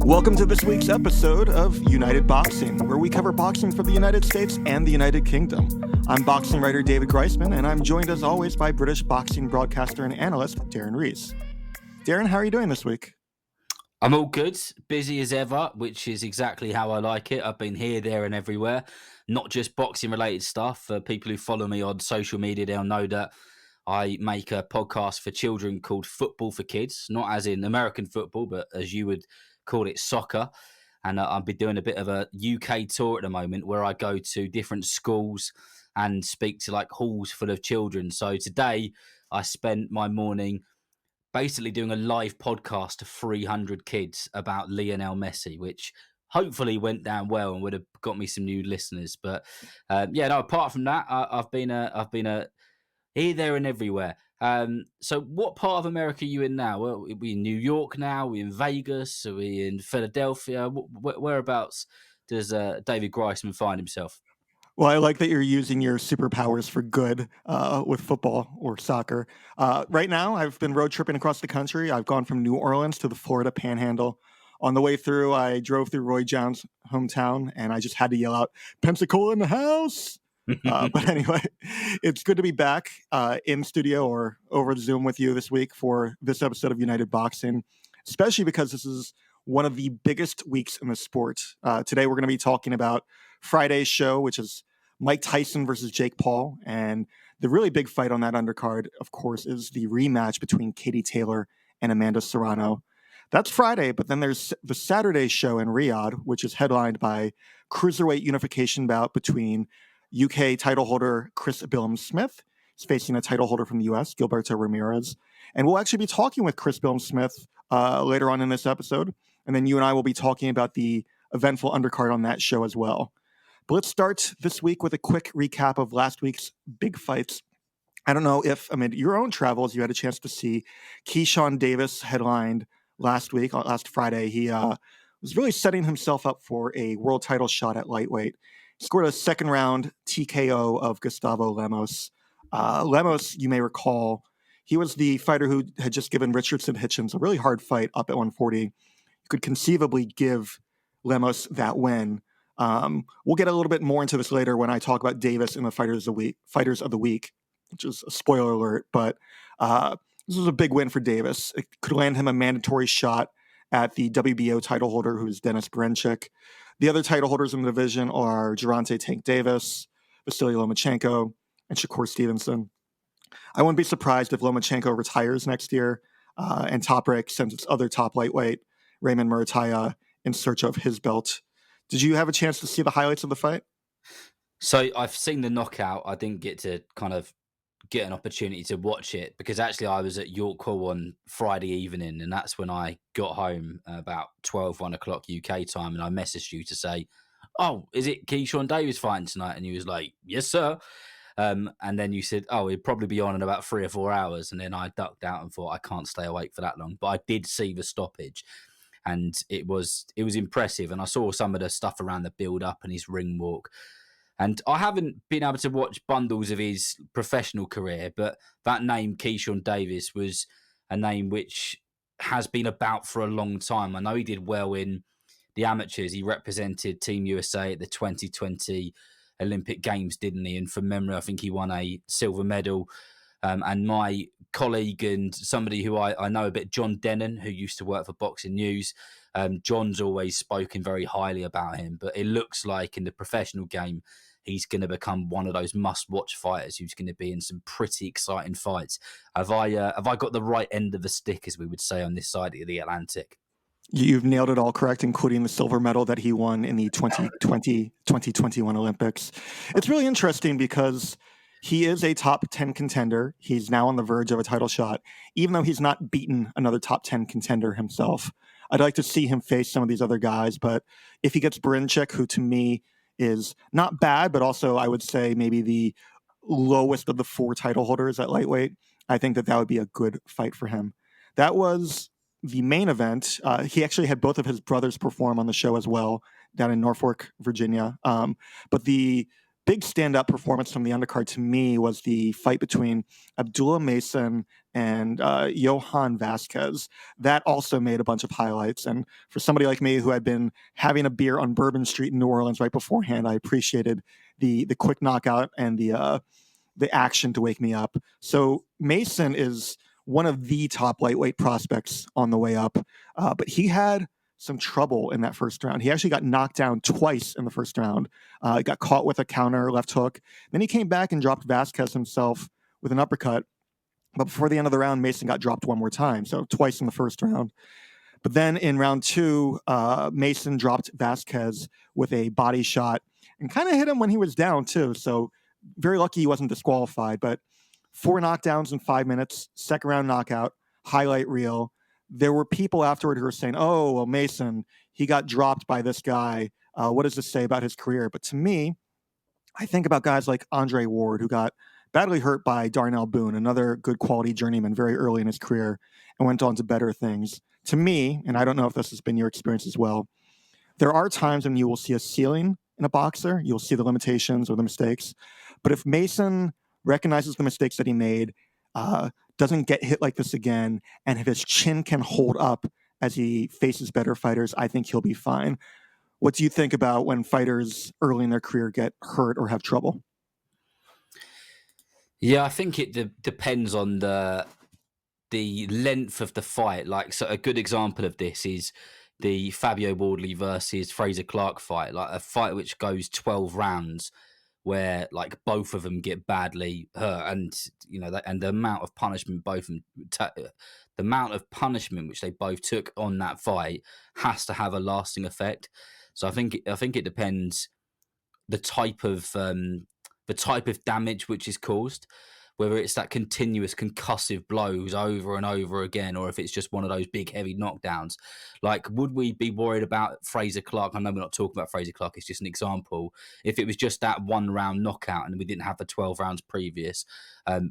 Welcome to this week's episode of United Boxing, where we cover boxing for the United States and the United Kingdom. I'm boxing writer David Greisman, and I'm joined as always by British boxing broadcaster and analyst Darren Rees. Darren, how are you doing this week? I'm all good, busy as ever, which is exactly how I like it. I've been here, there and everywhere, not just boxing related stuff. For people who follow me on social media, they'll know that I make a podcast for children called Football for Kids, not as in American football, but as you would call it, soccer. And I've been doing a bit of a UK tour at the moment where I go to different schools and speak to like halls full of children. So today I spent my morning basically doing a live podcast to 300 kids about Lionel Messi, which hopefully went down well and would have got me some new listeners. But apart from that, I've been here, there, and everywhere. So what part of America are you in now? Well, are we in New York now? Are we in Vegas? Are we in Philadelphia? Whereabouts does David Greisman find himself? Well, I like that you're using your superpowers for good with football or soccer. Right now, I've been road tripping across the country. I've gone from New Orleans to the Florida Panhandle. On the way through, I drove through Roy Jones' hometown, and I just had to yell out, Pensacola in the house! But anyway, it's good to be back in studio or over Zoom with you this week for this episode of United Boxing, especially because this is one of the biggest weeks in the sport. Today, we're going to be talking about Friday's show, which is Mike Tyson versus Jake Paul. And the really big fight on that undercard, of course, is the rematch between Katie Taylor and Amanda Serrano. That's Friday, but then there's the Saturday show in Riyadh, which is headlined by cruiserweight unification bout between UK title holder Chris Billam-Smith. He's facing a title holder from the US, Gilberto Ramirez. And we'll actually be talking with Chris Billam-Smith later on in this episode. And then you and I will be talking about the eventful undercard on that show as well. But let's start this week with a quick recap of last week's big fights. I don't know if, amid your own travels, you had a chance to see Keyshawn Davis headlined last Friday. He was really setting himself up for a world title shot at lightweight. He scored a second round TKO of Gustavo Lemos. Lemos, you may recall, he was the fighter who had just given Richardson Hitchens a really hard fight up at 140. You could conceivably give Lemos that win. We'll get a little bit more into this later when I talk about Davis in the Fighters of the Week, which is a spoiler alert, but this was a big win for Davis. It could land him a mandatory shot at the WBO title holder, who's Dennis Brenchik. The other title holders in the division are Gervonta Tank Davis, Vasily Lomachenko, and Shakur Stevenson. I wouldn't be surprised if Lomachenko retires next year and Top Rank sends its other top lightweight, Raymond Murataya, in search of his belt. Did you have a chance to see the highlights of the fight? So I've seen the knockout. I didn't get to kind of get an opportunity to watch it because actually I was at York Hall on Friday evening, and that's when I got home about 1 o'clock UK time, and I messaged you to say, oh, is it Keyshawn Davis fighting tonight? And you was like, yes, sir. And then you said, oh, he'd probably be on in about 3 or 4 hours. And then I ducked out and thought, I can't stay awake for that long. But I did see the stoppage. And it was impressive. And I saw some of the stuff around the build-up and his ring walk. And I haven't been able to watch bundles of his professional career, but that name, Keyshawn Davis, was a name which has been about for a long time. I know he did well in the amateurs. He represented Team USA at the 2020 Olympic Games, didn't he? And from memory, I think he won a silver medal. And my colleague and somebody who I know a bit, John Dennon, who used to work for Boxing News, John's always spoken very highly about him. But it looks like in the professional game, he's going to become one of those must-watch fighters who's going to be in some pretty exciting fights. Have I got the right end of the stick, as we would say on this side of the Atlantic? You've nailed it all correct, including the silver medal that he won in the 2021 Olympics. It's really interesting because he is a top 10 contender. He's now on the verge of a title shot, even though he's not beaten another top 10 contender himself. I'd like to see him face some of these other guys, but if he gets Brinchik, who to me is not bad, but also I would say maybe the lowest of the 4 title holders at lightweight, I think that would be a good fight for him. That was the main event. He actually had both of his brothers perform on the show as well down in Norfolk, Virginia. But the big stand-up performance from the undercard to me was the fight between Abdullah Mason and Johan Vasquez. That also made a bunch of highlights. And for somebody like me who had been having a beer on Bourbon Street in New Orleans right beforehand, I appreciated the quick knockout and the action to wake me up. So Mason is one of the top lightweight prospects on the way up, but he had some trouble in that first round. He actually got knocked down twice in the first round. Got caught with a counter left hook. Then he came back and dropped Vasquez himself with an uppercut. But before the end of the round, Mason got dropped one more time, so twice in the first round. But then in round two, Mason dropped Vasquez with a body shot and kind of hit him when he was down, too. So very lucky he wasn't disqualified. But 4 knockdowns in 5 minutes, second round knockout, highlight reel. There were people afterward who were saying, oh, well, Mason, he got dropped by this guy. What does this say about his career? But to me, I think about guys like Andre Ward, who got badly hurt by Darnell Boone, another good quality journeyman very early in his career, and went on to better things. To me, and I don't know if this has been your experience as well, there are times when you will see a ceiling in a boxer. You'll see the limitations or the mistakes. But if Mason recognizes the mistakes that he made, doesn't get hit like this again, and if his chin can hold up as he faces better fighters, I think he'll be fine. What do you think about when fighters early in their career get hurt or have trouble? Yeah, I think it depends on the length of the fight. Like, so a good example of this is the Fabio Wardley versus Fraser Clark fight, like a fight which goes 12 rounds, where like both of them get badly hurt, and and the amount of punishment the amount of punishment which they both took on that fight has to have a lasting effect. So I think it depends the type of damage which is caused, whether it's that continuous concussive blows over and over again, or if it's just one of those big heavy knockdowns. Like, would we be worried about Fraser Clark? I know we're not talking about Fraser Clark, it's just an example. If it was just that 1 round knockout and we didn't have the 12 rounds previous,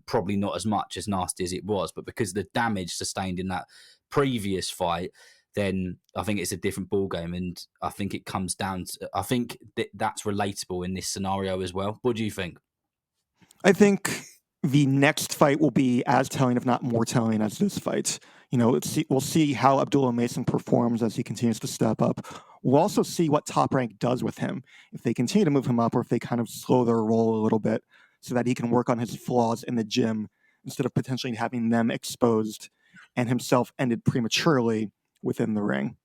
probably not as much as nasty as it was. But because of the damage sustained in that previous fight, then I think it's a different ballgame. And I think it comes down to, I think that's relatable in this scenario as well. What do you think? I think the next fight will be as telling, if not more telling, as this fight. We'll see how Abdullah Mason performs as he continues to step up. We'll also see what Top Rank does with him, if they continue to move him up or if they kind of slow their roll a little bit so that he can work on his flaws in the gym instead of potentially having them exposed and himself ended prematurely within the ring.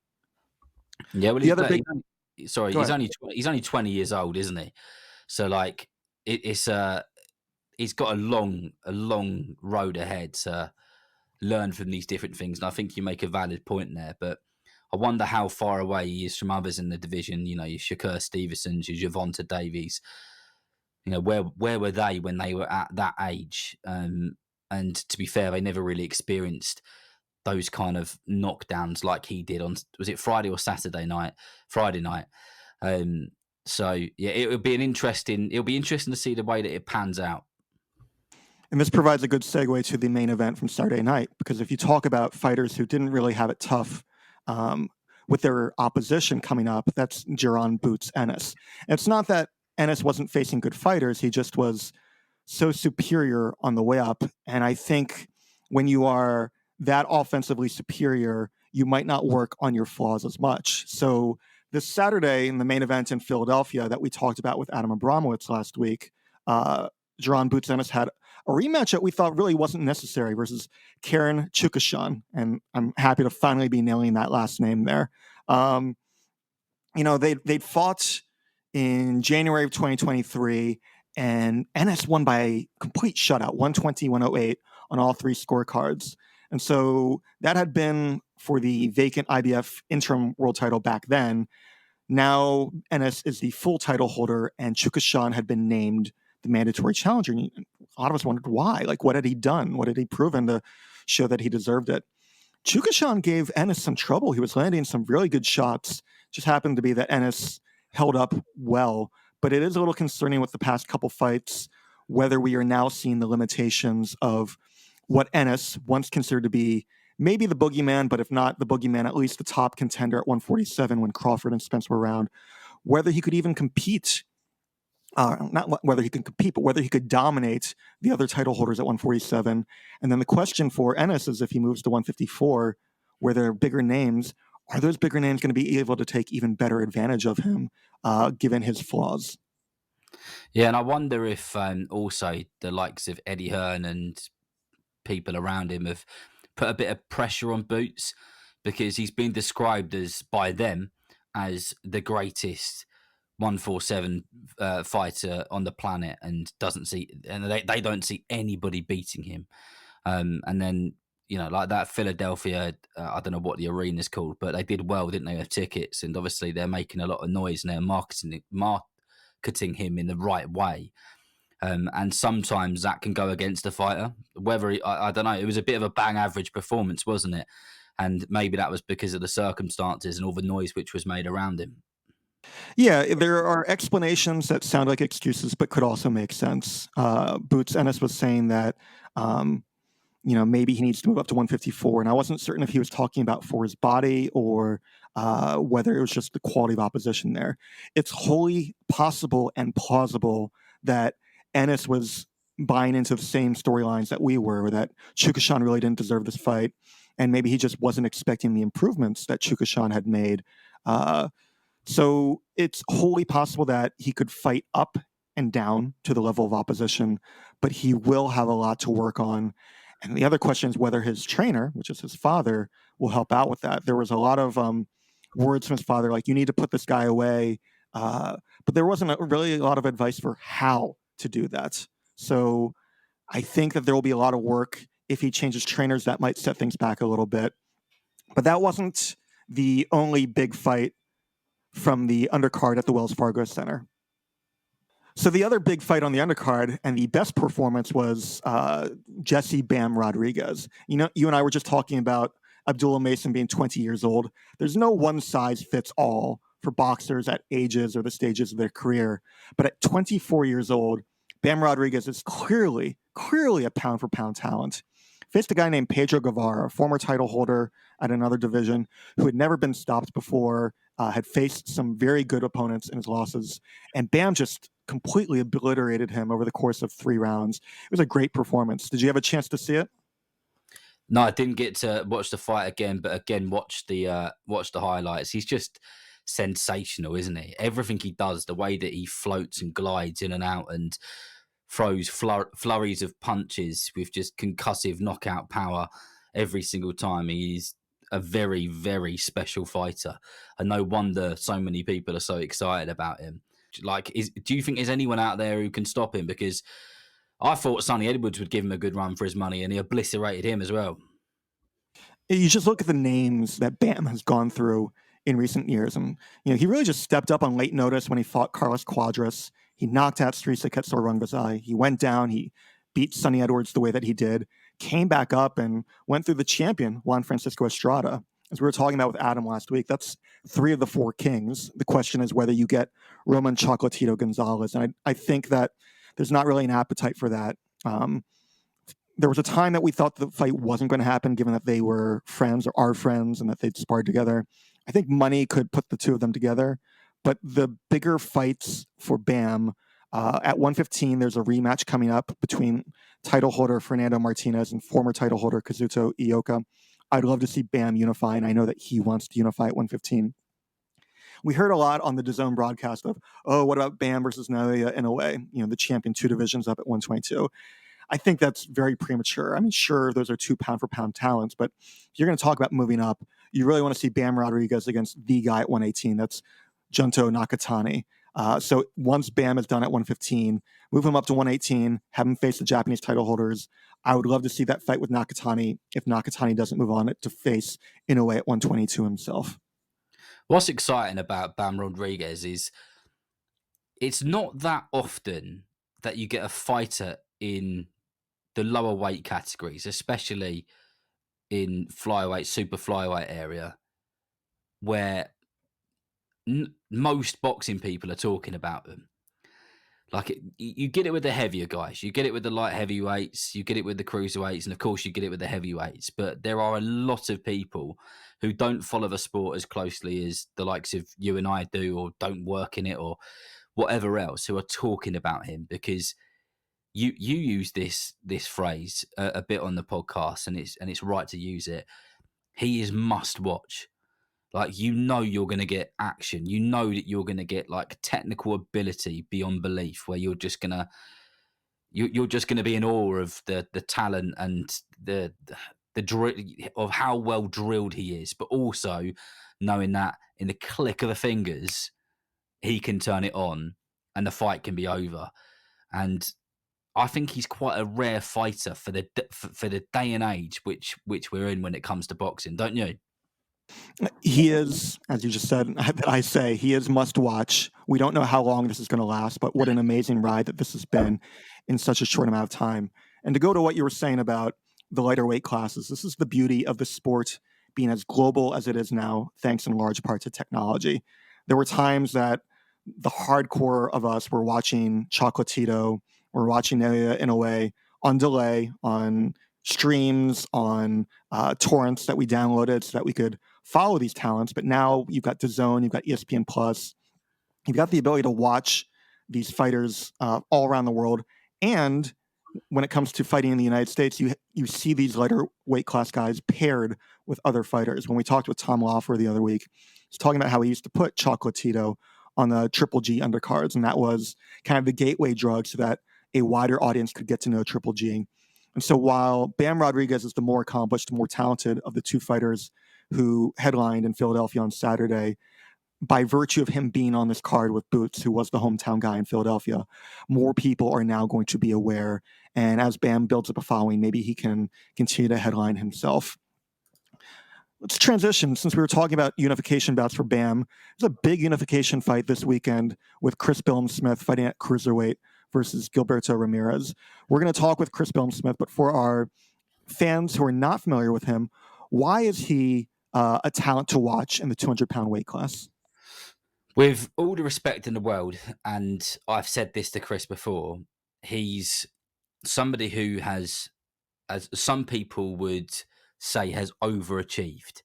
Yeah, well, The other big... he's only 20 years old, isn't he? So like he's got a long road ahead to learn from these different things. And I think you make a valid point there, but I wonder how far away he is from others in the division. Your Shakur Stevensons, your Gervonta Davies. Where were they when they were at that age? And to be fair, they never really experienced those kind of knockdowns like he did on, was it Friday or Saturday night? Friday night. So yeah, it'll be interesting to see the way that it pans out. And this provides a good segue to the main event from Saturday night, because if you talk about fighters who didn't really have it tough with their opposition coming up, that's Jaron Boots Ennis. And it's not that Ennis wasn't facing good fighters, he just was so superior on the way up. And I think when you are that offensively superior, you might not work on your flaws as much. So this Saturday in the main event in Philadelphia that we talked about with Adam Abramowitz last week, Jaron Boots Ennis had a rematch that we thought really wasn't necessary versus Karen Chukhadzhian. And I'm happy to finally be nailing that last name there. They'd fought in January of 2023, and Ennis won by a complete shutout, 120-108 on all 3 scorecards. And so that had been for the vacant IBF interim world title back then. Now Ennis is the full title holder, and Chukhadzhian had been named the mandatory challenger. And a lot of us wondered why. Like, what had he done? What had he proven to show that he deserved it? Chukhadzhian gave Ennis some trouble. He was landing some really good shots. Just happened to be that Ennis held up well. But it is a little concerning with the past couple fights, whether we are now seeing the limitations of what Ennis, once considered to be maybe the boogeyman, but if not the boogeyman, at least the top contender at 147 when Crawford and Spence were around, whether he could even compete not whether he can compete, but whether he could dominate the other title holders at 147. And then the question for Ennis is if he moves to 154, where there are bigger names, are those bigger names going to be able to take even better advantage of him, given his flaws? Yeah, and I wonder if also the likes of Eddie Hearn and people around him have put a bit of pressure on Boots, because he's been described as by them as the greatest 147 fighter on the planet, and they don't see anybody beating him. And then, like that Philadelphia, I don't know what the arena's called, but they did well, didn't they, with tickets? And obviously they're making a lot of noise and they're marketing him in the right way. And sometimes that can go against a fighter. I don't know, it was a bit of a bang average performance, wasn't it? And maybe that was because of the circumstances and all the noise which was made around him. Yeah, there are explanations that sound like excuses, but could also make sense. Boots Ennis was saying that, maybe he needs to move up to 154, and I wasn't certain if he was talking about for his body or whether it was just the quality of opposition there. It's wholly possible and plausible that Ennis was buying into the same storylines that we were, that Chukhadzhian really didn't deserve this fight, and maybe he just wasn't expecting the improvements that Chukhadzhian had made. So it's wholly possible that he could fight up and down to the level of opposition, but he will have a lot to work on. And the other question is whether his trainer, which is his father, will help out with that. There was a lot of words from his father, like, you need to put this guy away. But there wasn't really a lot of advice for how to do that. So I think that there will be a lot of work. If he changes trainers, that might set things back a little bit. But that wasn't the only big fight from the undercard at the Wells Fargo Center. So the other big fight on the undercard and the best performance was Jesse Bam Rodriguez. You and I were just talking about Abdullah Mason being 20 years old. There's no one size fits all for boxers at ages or the stages of their career. But at 24 years old, Bam Rodriguez is clearly a pound for pound talent. Faced a guy named Pedro Guevara, a former title holder at another division, who had never been stopped before, had faced some very good opponents in his losses, and Bam just completely obliterated him over the course of 3 rounds. It was a great performance. Did you have a chance to see it? No, I didn't get to watch the fight again, but again, watch the highlights. He's just sensational, isn't he? Everything he does, the way that he floats and glides in and out and throws flurries of punches with just concussive knockout power every single time. He's a very, very special fighter. And no wonder so many people are so excited about him. Do you think there's anyone out there who can stop him? Because I thought Sonny Edwards would give him a good run for his money, and he obliterated him as well. You just look at the names that Bam has gone through in recent years, and he really just stepped up on late notice when he fought Carlos Cuadras. He knocked out Strisa Rungvisai. He went down. He beat Sonny Edwards the way that he did, came back up and went through the champion, Juan Francisco Estrada. As we were talking about with Adam last week, that's 3 of the 4 kings. The question is whether you get Roman Chocolatito Gonzalez. And I think that there's not really an appetite for that. There was a time that we thought the fight wasn't going to happen, given that they were friends or are friends and that they'd sparred together. I think money could put the 2 of them together. But the bigger fights for Bam, at 115, there's a rematch coming up between title holder Fernando Martinez and former title holder Kazuto Ioka. I'd love to see Bam unify, and I know that he wants to unify at 115. We heard a lot on the DAZN broadcast of, what about Bam versus Naoya in a way? The champion 2 divisions up at 122. I think that's very premature. I mean, sure, those are 2 pound for pound talents, but if you're going to talk about moving up, you really want to see Bam Rodriguez against the guy at 118. That's Junto Nakatani. So once Bam is done at 115, move him up to 118, have him face the Japanese title holders. I would love to see that fight with Nakatani if Nakatani doesn't move on to face Inoue at 122 himself. What's exciting about Bam Rodriguez is it's not that often that you get a fighter in the lower weight categories, especially in flyweight, super flyweight area, where most boxing people are talking about them. You get it with the heavier guys, you get it with the light heavyweights, you get it with the cruiserweights, and of course you get it with the heavyweights. But there are a lot of people who don't follow the sport as closely as the likes of you and I do, or don't work in it, or whatever else, who are talking about him, because you use this phrase a bit on the podcast, and it's right to use it. He is must watch. Like, you're going to get action. You know that you're going to get like technical ability beyond belief, where you're just going to be in awe of the talent and the of how well drilled he is, but also knowing that in the click of the fingers he can turn it on and the fight can be over. And I think he's quite a rare fighter for the day and age which we're in when it comes to boxing, don't you? He is, as you just said, that I say, he is must watch. We don't know how long this is going to last, but what an amazing ride that this has been in such a short amount of time. And to go to what you were saying about the lighter weight classes, this is the beauty of the sport being as global as it is now, thanks in large part to technology. There were times that the hardcore of us were watching Chocolatito, we're watching Nelia Inoue on delay, on streams, on torrents that we downloaded so that we could follow these talents. But now you've got DAZN, you've got ESPN Plus, you've got the ability to watch these fighters all around the world. And when it comes to fighting in the United States, you see these lighter weight class guys paired with other fighters. When we talked with Tom Lawfer the other week, he's talking about how he used to put Chocolatito on the Triple G undercards, and that was kind of the gateway drug so that a wider audience could get to know Triple G. And so while Bam Rodriguez is the more accomplished, more talented of the two fighters who headlined in Philadelphia on Saturday, by virtue of him being on this card with Boots, who was the hometown guy in Philadelphia, more people are now going to be aware. And as Bam builds up a following, maybe he can continue to headline himself. Let's transition, since we were talking about unification bouts for Bam. There's a big unification fight this weekend with Chris Billam-Smith fighting at cruiserweight versus Gilberto Ramirez. We're going to talk with Chris Billam-Smith, but for our fans who are not familiar with him, why is he a talent to watch in the 200-pound weight class? With all the respect in the world, and I've said this to Chris before, he's somebody who has, as some people would say, has overachieved.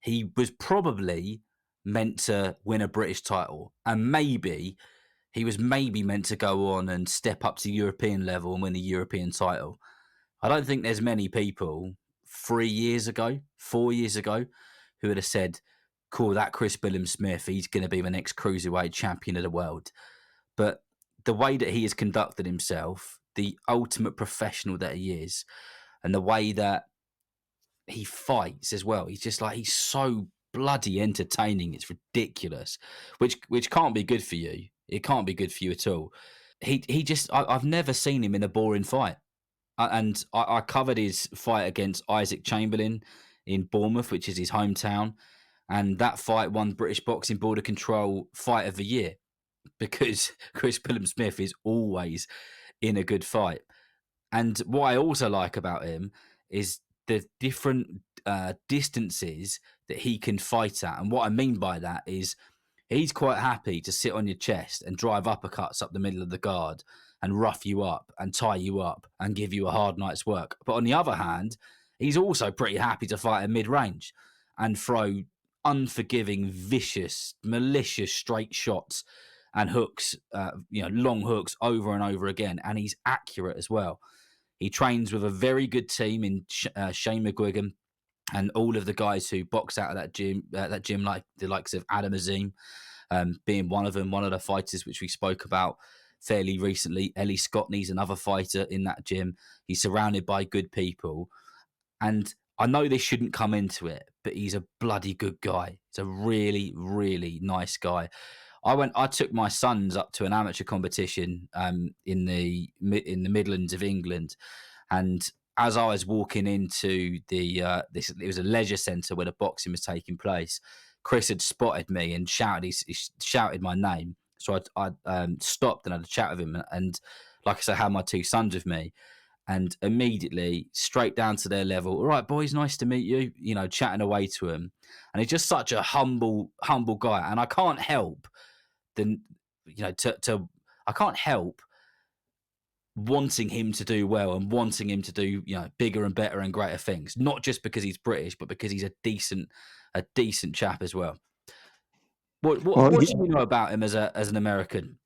He was probably meant to win a British title, and maybe he was meant to go on and step up to European level and win the European title. I don't think there's many people 4 years ago, who would have said, cool, that Chris Billam-Smith, he's going to be the next cruiserweight champion of the world. But the way that he has conducted himself, the ultimate professional that he is, and the way that he fights as well, he's so bloody entertaining. It's ridiculous, which can't be good for you. It can't be good for you at all. I've never seen him in a boring fight. And I covered his fight against Isaac Chamberlain in Bournemouth, which is his hometown. And that fight won British Boxing Border Control Fight of the Year, because Chris Billam-Smith is always in a good fight. And what I also like about him is the different distances that he can fight at. And what I mean by that is he's quite happy to sit on your chest and drive uppercuts up the middle of the guard and rough you up and tie you up and give you a hard night's work. But on the other hand, he's also pretty happy to fight at mid-range and throw unforgiving, vicious, malicious straight shots and hooks, long hooks over and over again. And he's accurate as well. He trains with a very good team in Shane McGuigan and all of the guys who box out of that gym, like the likes of Adam Azim, being one of them, one of the fighters which we spoke about fairly recently. Ellie Scotney's another fighter in that gym. He's surrounded by good people. And I know they shouldn't come into it, but he's a bloody good guy. He's a really, really nice guy. I took my sons up to an amateur competition in the Midlands of England, and as I was walking into it was a leisure centre where the boxing was taking place. Chris had spotted me and he shouted my name, so I stopped and had a chat with him, and like I said, I had my two sons with me. And immediately, straight down to their level. All right, boys, nice to meet you. Chatting away to him, and he's just such a humble guy. And I can't help I can't help wanting him to do well and wanting him to do bigger and better and greater things. Not just because he's British, but because he's a decent chap as well. What do you know about him as an American?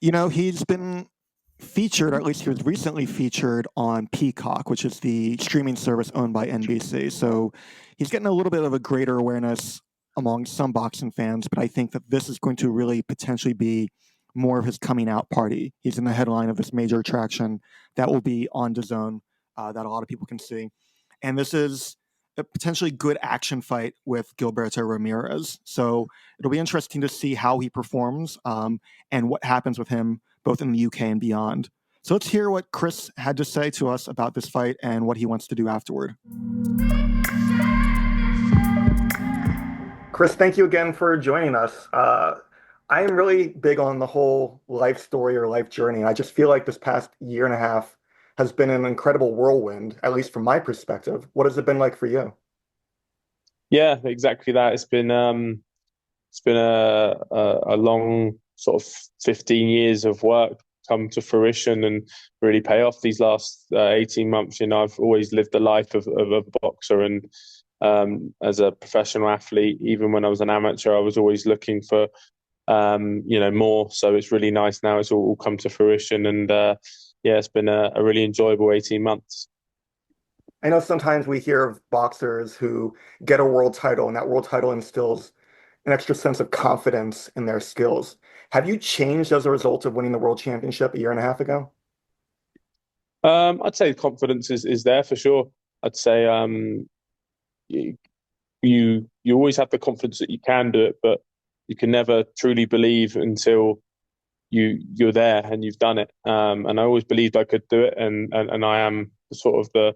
He's been featured, or at least he was recently featured on Peacock, which is the streaming service owned by NBC. So he's getting a little bit of a greater awareness among some boxing fans, but I think that this is going to really potentially be more of his coming out party. He's in the headline of this major attraction that will be on DAZN that a lot of people can see. And this is a potentially good action fight with Gilberto Ramirez. So it'll be interesting to see how he performs and what happens with him both in the UK and beyond. So let's hear what Chris had to say to us about this fight and what he wants to do afterward. Chris, thank you again for joining us. I am really big on the whole life story or life journey. I just feel like this past year and a half has been an incredible whirlwind, at least from my perspective. What has it been like for you? Yeah, exactly that. It's been a long sort of 15 years of work come to fruition and really pay off these last 18 months. I've always lived the life of a boxer, and as a professional athlete, even when I was an amateur, I was always looking for more. So it's really nice now it's all come to fruition, and yeah, it's been a really enjoyable 18 months. I know sometimes we hear of boxers who get a world title, and that world title instills an extra sense of confidence in their skills. Have you changed as a result of winning the world championship a year and a half ago? I'd say confidence is there for sure. I'd say you you always have the confidence that you can do it, but you can never truly believe until you're there and you've done it. And I always believed I could do it, and I am sort of the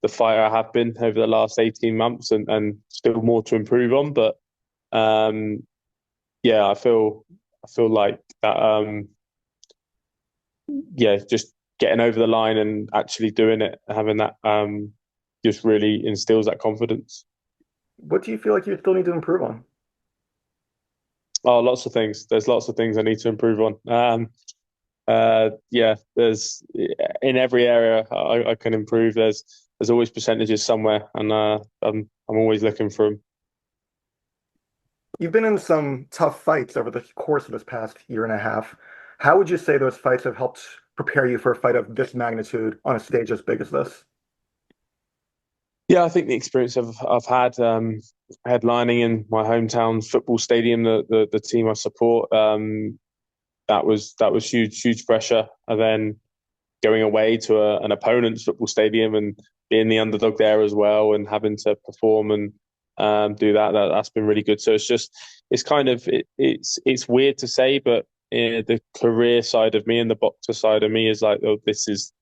fighter I have been over the last 18 months, and still more to improve on. But yeah, I feel like that. Yeah, just getting over the line and actually doing it, having that just really instills that confidence. What do you feel like you still need to improve on? Oh, lots of things. There's lots of things I need to improve on. Yeah, there's in every area I can improve. There's always percentages somewhere, and I'm always looking for them. You've been in some tough fights over the course of this past year and a half. How would you say those fights have helped prepare you for a fight of this magnitude on a stage as big as this? Yeah, I think the experience I've had headlining in my hometown football stadium, the team I support, that was huge pressure, and then going away to an opponent's football stadium and being the underdog there as well, and having to perform and do that's been really good. So it's kind of it's weird to say, but the career side of me and the boxer side of me is like, oh, this is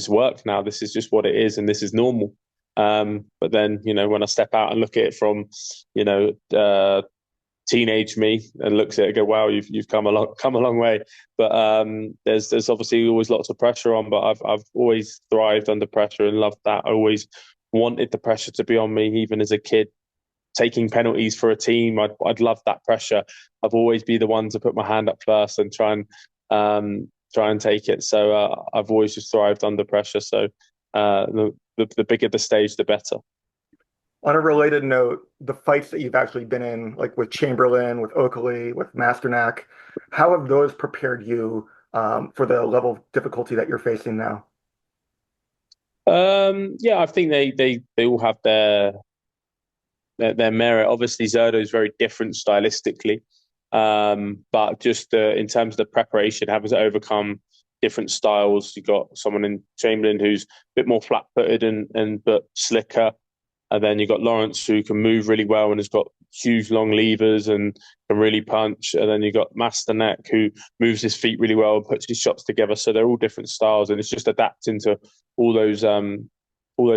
work now. This is just what it is, and this is normal. But then, when I step out and look at it from, teenage me and looks at it and go, wow, you've come a long way. But there's obviously always lots of pressure on, but I've always thrived under pressure and loved that. I always wanted the pressure to be on me, even as a kid. Taking penalties for a team, I'd love that pressure. I've always be the one to put my hand up first and try and take it. So I've always just thrived under pressure. So the bigger the stage, the better. On a related note, the fights that you've actually been in, like with Chamberlain, with Oakley, with Masternak, how have those prepared you for the level of difficulty that you're facing now? Yeah, I think they all have their merit. Obviously, Zerdo is very different stylistically, but just in terms of the preparation, having to overcome different styles. You got someone in Chamberlain who's a bit more flat-footed and but slicker. And then you've got Lawrence, who can move really well and has got huge long levers and can really punch. And then you've got Masternak, who moves his feet really well and puts his shots together. So they're all different styles, and it's just adapting to all those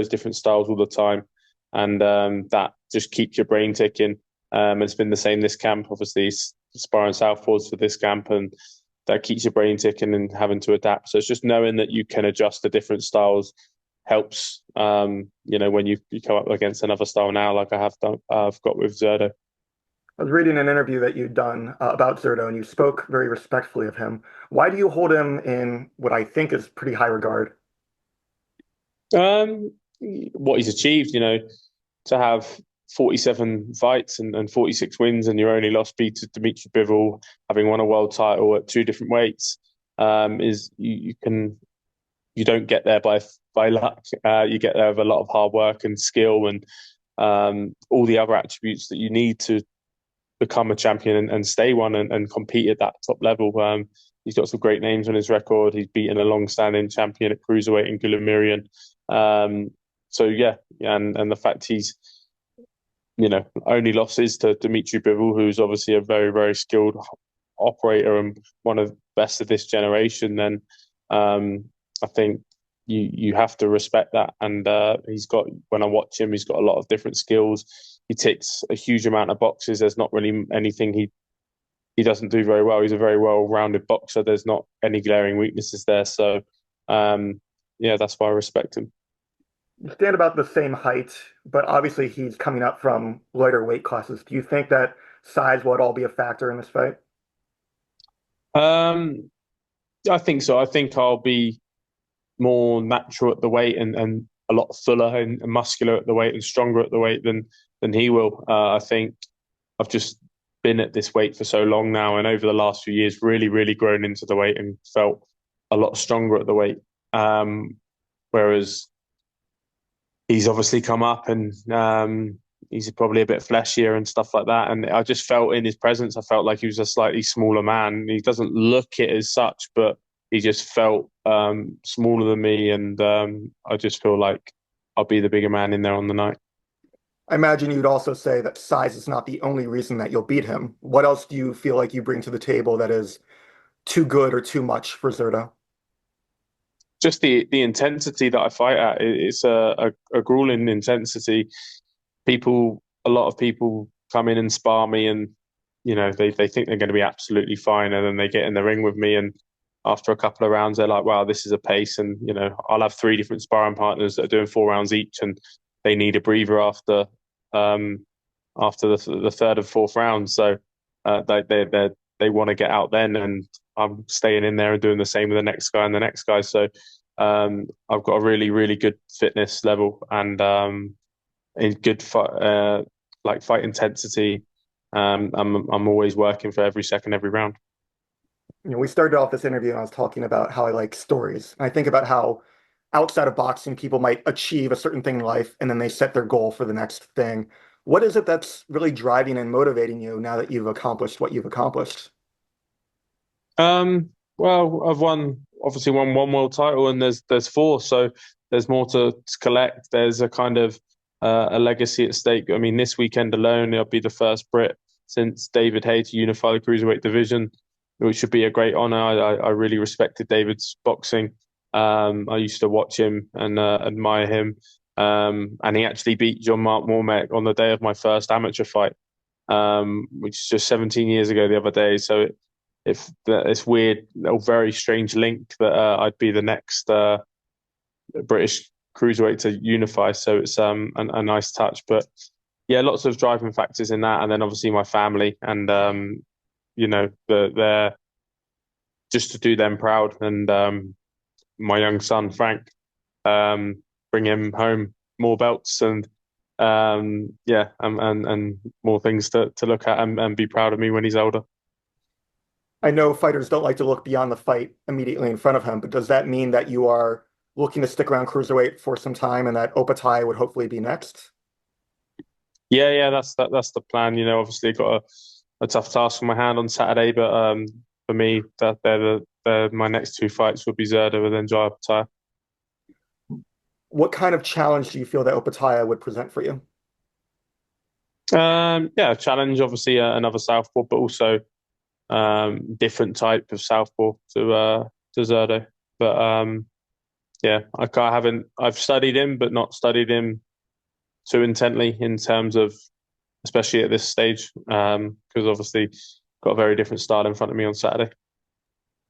different styles all the time. And that just keeps your brain ticking. It's been the same this camp. Obviously, sparring southpaws for this camp, and that keeps your brain ticking and having to adapt. So it's just knowing that you can adjust to different styles helps, when you come up against another style now, like I've got with Zerdo. I was reading an interview that you'd done about Zerdo, and you spoke very respectfully of him. Why do you hold him in what I think is pretty high regard? What he's achieved, to have 47 fights and 46 wins, and your only loss be to Dimitri Bivol, having won a world title at 2 different weights, is you don't get there by luck. You get there with a lot of hard work and skill and all the other attributes that you need to become a champion and stay one and compete at that top level. He's got some great names on his record. He's beaten a long-standing champion at cruiserweight in Gullamirian. So yeah, and the fact he's only losses to Dimitri Bivol, who's obviously a very, very skilled operator and one of the best of this generation, then I think you have to respect that. And when I watch him, he's got a lot of different skills. He ticks a huge amount of boxes. There's not really anything he doesn't do very well. He's a very well-rounded boxer. There's not any glaring weaknesses there. So that's why I respect him. You stand about the same height, but obviously he's coming up from lighter weight classes. Do you think that size will at all be a factor in this fight? I think so. I think I'll be more natural at the weight and a lot fuller and muscular at the weight and stronger at the weight than he will. I think I've just been at this weight for so long now, and over the last few years, really, really grown into the weight and felt a lot stronger at the weight. Whereas he's obviously come up and he's probably a bit fleshier and stuff like that. And I just felt in his presence, I felt like he was a slightly smaller man. He doesn't look it as such, but he just felt smaller than me. And I just feel like I'll be the bigger man in there on the night. I imagine you'd also say that size is not the only reason that you'll beat him. What else do you feel like you bring to the table that is too good or too much for Zerda? Just the intensity that I fight at. It's a grueling intensity. A lot of people come in and spar me, and they think they're going to be absolutely fine, and then they get in the ring with me, and after a couple of rounds, they're like, "Wow, this is a pace." And I'll have 3 different sparring partners that are doing 4 rounds each, and they need a breather after the 3rd and 4th round. So they want to get out then, and I'm staying in there and doing the same with the next guy and the next guy. So I've got a really, really good fitness level and in good fight intensity. I'm always working for every second, every round. We started off this interview and I was talking about how I like stories. And I think about how outside of boxing, people might achieve a certain thing in life and then they set their goal for the next thing. What is it that's really driving and motivating you now that you've accomplished what you've accomplished? Well, I've obviously won 1 world title, and there's 4, so there's more to collect. There's a kind of a legacy at stake. I mean, this weekend alone, I'll be the first Brit since David Haye to unify the cruiserweight division, which should be a great honour. I really respected David's boxing. I used to watch him and admire him. And he actually beat Jean-Marc Mormec on the day of my first amateur fight, which is just 17 years ago the other day. So it's weird, a very strange link that I'd be the next British cruiserweight to unify. So it's a nice touch. But yeah, lots of driving factors in that, and then obviously my family and they're just to do them proud, and my young son Frank, bring him home more belts and more things to look at and be proud of me when he's older. I know fighters don't like to look beyond the fight immediately in front of him, but does that mean that you are looking to stick around cruiserweight for some time and that Opetaia would hopefully be next? Yeah, that's the plan. Obviously got a tough task on my hand on Saturday, but for me, that they're my next 2 fights would be Zerda and then Jai Opetaia. What kind of challenge do you feel that Opetaia would present for you? Challenge, obviously another southpaw, but also different type of southpaw to Zerda. But I've studied him, but not studied him too intently in terms of, especially at this stage, because obviously got a very different style in front of me on Saturday.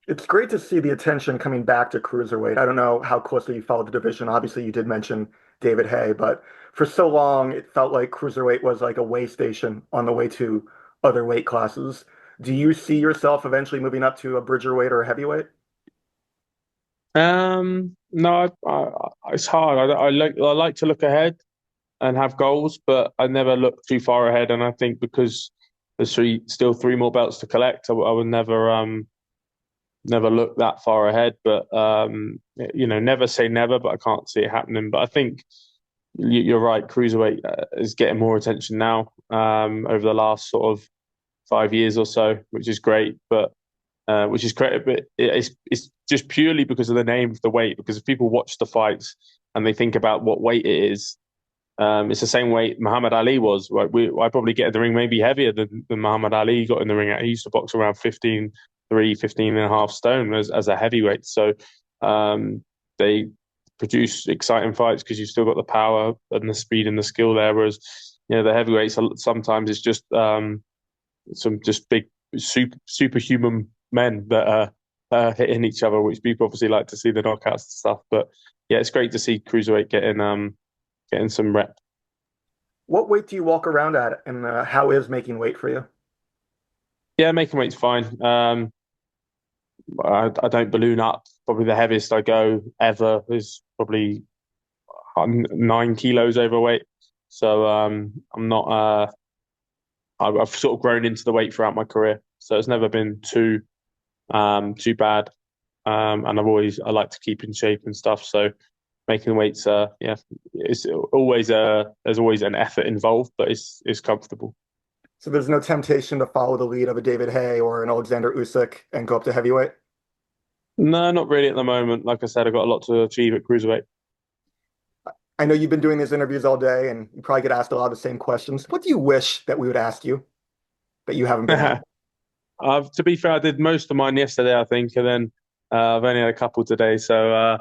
It's great to see the attention coming back to cruiserweight. I don't know how closely you followed the division. Obviously, you did mention David Haye, but for so long, it felt like cruiserweight was like a way station on the way to other weight classes. Do you see yourself eventually moving up to a bridgerweight or a heavyweight? No, it's hard. I like to look ahead. and have goals, but I never look too far ahead. And I think because there's still three more belts to collect, I would never look that far ahead. But never say never, but I can't see it happening. But I think you're right. Cruiserweight is getting more attention now over the last sort of 5 years or so, which is great. But it's just purely because of the name of the weight. Because if people watch the fights and they think about what weight it is, it's the same weight Muhammad Ali was. Right? I probably get in the ring maybe heavier than Muhammad Ali got in the ring at. He used to box around 15 and a half stone as a heavyweight. So they produce exciting fights because you've still got the power and the speed and the skill there. Whereas the heavyweights sometimes it's just some just big superhuman men that are hitting each other, which people obviously like to see the knockouts and stuff. But yeah, it's great to see cruiserweight getting some rep. What weight do you walk around at, and how is making weight for you? Yeah, making weight's fine. I don't balloon up. Probably the heaviest I go ever is probably 9 kilos overweight. So I'm not. I've sort of grown into the weight throughout my career, so it's never been too bad. And I like to keep in shape and stuff. So making weights, it's always there's always an effort involved, but it's comfortable. So there's no temptation to follow the lead of a David Haye or an Alexander Usyk and go up to heavyweight? No, not really at the moment. Like I said, I've got a lot to achieve at cruiserweight. I know you've been doing these interviews all day, and you probably get asked a lot of the same questions. What do you wish that we would ask you that you haven't been asked? To be fair, I did most of mine yesterday, I think, and then I've only had a couple today. So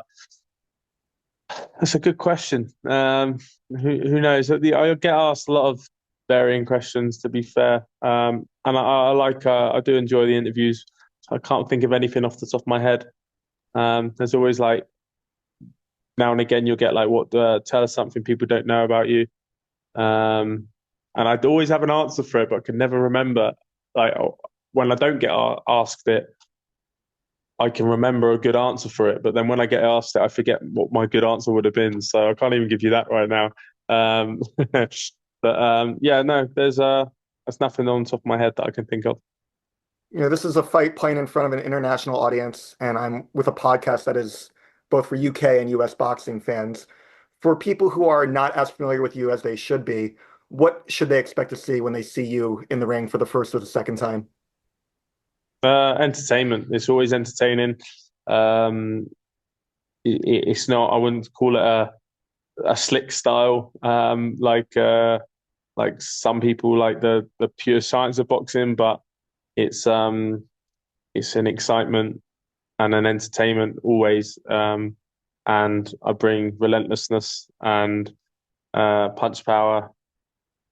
that's a good question. Who knows? I get asked a lot of varying questions, to be fair. And I do enjoy the interviews. I can't think of anything off the top of my head. There's always like now and again you'll get like tell us something people don't know about you. And I'd always have an answer for it, but I can never remember. Like when I don't get asked it, I can remember a good answer for it. But then when I get asked it, I forget what my good answer would have been. So I can't even give you that right now. But no, there's nothing on top of my head that I can think of. This is a fight playing in front of an international audience, and I'm with a podcast that is both for UK and US boxing fans. For people who are not as familiar with you as they should be, what should they expect to see when they see you in the ring for the first or the second time? Entertainment. It's always entertaining. It's not. I wouldn't call it a slick style. Like some people like the pure science of boxing, but it's an excitement and an entertainment always. And I bring relentlessness and punch power,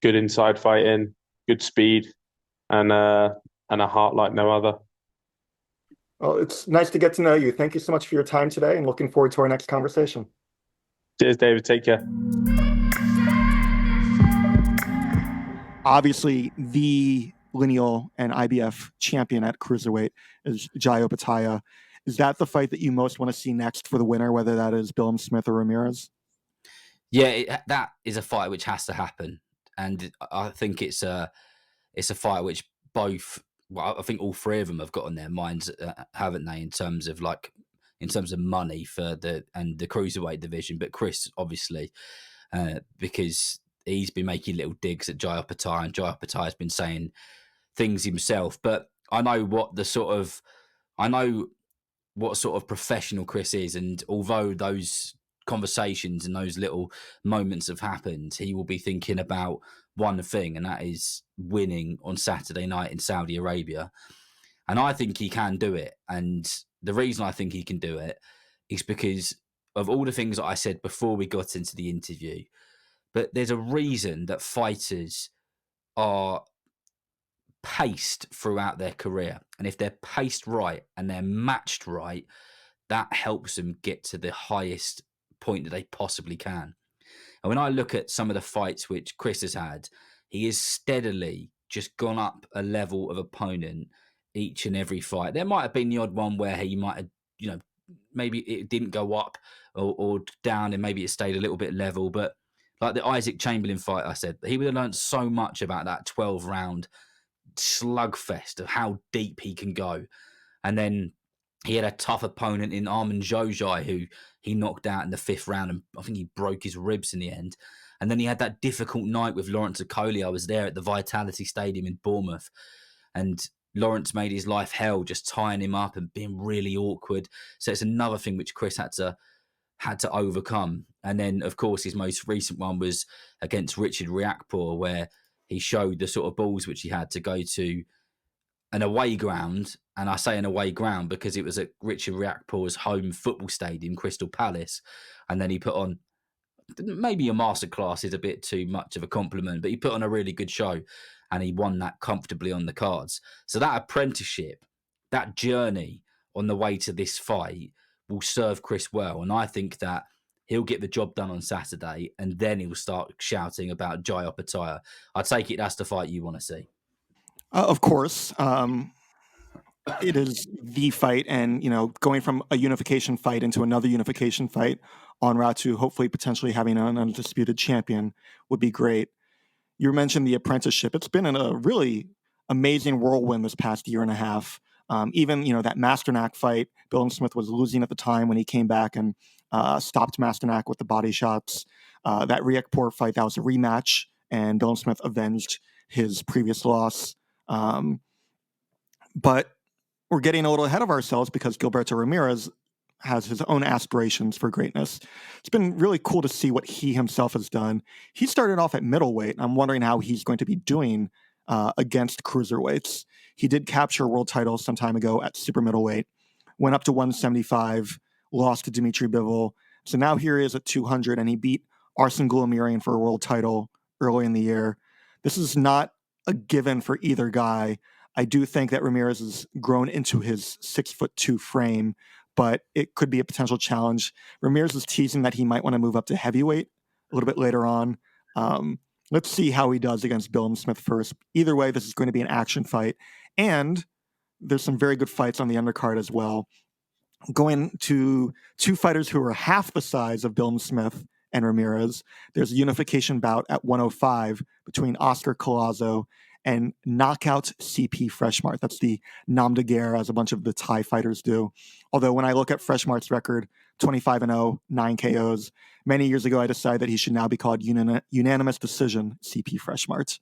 good inside fighting, good speed, and a heart like no other. Well, it's nice to get to know you. Thank you so much for your time today, and looking forward to our next conversation. Cheers, David. Take care. Obviously, the lineal and IBF champion at cruiserweight is Jai Opetaia. Is that the fight that you most want to see next for the winner, whether that is Billam-Smith or Ramirez? Yeah, that is a fight which has to happen, and I think it's a fight which I think all three of them have got on their minds, haven't they? In terms of money for the cruiserweight division, but Chris obviously because he's been making little digs at Jai Opetaia, and Jai Opetaia has been saying things himself. But I know what sort of professional Chris is, and although those conversations and those little moments have happened, he will be thinking about one thing, and that is winning on Saturday night in Saudi Arabia. And I think he can do it. And the reason I think he can do it is because of all the things that I said before we got into the interview. But there's a reason that fighters are paced throughout their career. And if they're paced right and they're matched right, that helps them get to the highest point that they possibly can. And when I look at some of the fights which Chris has had, he has steadily just gone up a level of opponent each and every fight. There might have been the odd one where he might have, maybe it didn't go up or down and maybe it stayed a little bit level. But Like the Isaac Chamberlain fight, I said, he would have learned so much about that 12-round slugfest of how deep he can go. And then he had a tough opponent in Arman Jojai, who he knocked out in the 5th round, and I think he broke his ribs in the end. And then he had that difficult night with Lawrence Okoli. I was there at the Vitality Stadium in Bournemouth, and Lawrence made his life hell, just tying him up and being really awkward. So it's another thing which Chris had to overcome. And then, of course, his most recent one was against Richard Riakporhe, where he showed the sort of balls which he had to go to an away ground. And I say an away ground because it was at Richard Riakporhe's home football stadium, Crystal Palace. And then he put on, maybe a masterclass is a bit too much of a compliment, but he put on a really good show and he won that comfortably on the cards. So that apprenticeship, that journey on the way to this fight will serve Chris well. And I think that he'll get the job done on Saturday and then he'll start shouting about Jai Opetaia. I take it that's the fight you want to see. Of course. It is the fight, and going from a unification fight into another unification fight en route to hopefully potentially having an undisputed champion would be great. You mentioned the apprenticeship. It's been a really amazing whirlwind this past year and a half. Even that Masternak fight, Billam-Smith was losing at the time when he came back and stopped Masternak with the body shots. That Riakporhe fight, that was a rematch, and Billam-Smith avenged his previous loss. But we're getting a little ahead of ourselves because Gilberto Ramirez has his own aspirations for greatness. It's been really cool to see what he himself has done. He started off at middleweight. I'm wondering how he's going to be doing against cruiserweights. He did capture a world title some time ago at super middleweight, went up to 175, lost to Dimitri Bivol. So now here he is at 200, and he beat Arsen Goulamirian for a world title early in the year. This is not a given for either guy. I do think that Ramirez has grown into his 6'2" frame, but it could be a potential challenge. Ramirez is teasing that he might want to move up to heavyweight a little bit later on. Let's see how he does against Billam-Smith first. Either way, this is going to be an action fight. And there's some very good fights on the undercard as well. Going to two fighters who are half the size of Billam-Smith and Ramirez, there's a unification bout at 105 between Oscar Collazo and knockout CP Freshmart. That's the nom de guerre, as a bunch of the Thai fighters do. Although when I look at Freshmart's record, 25-0, 9 KOs, many years ago I decided that he should now be called unanimous decision CP Freshmart.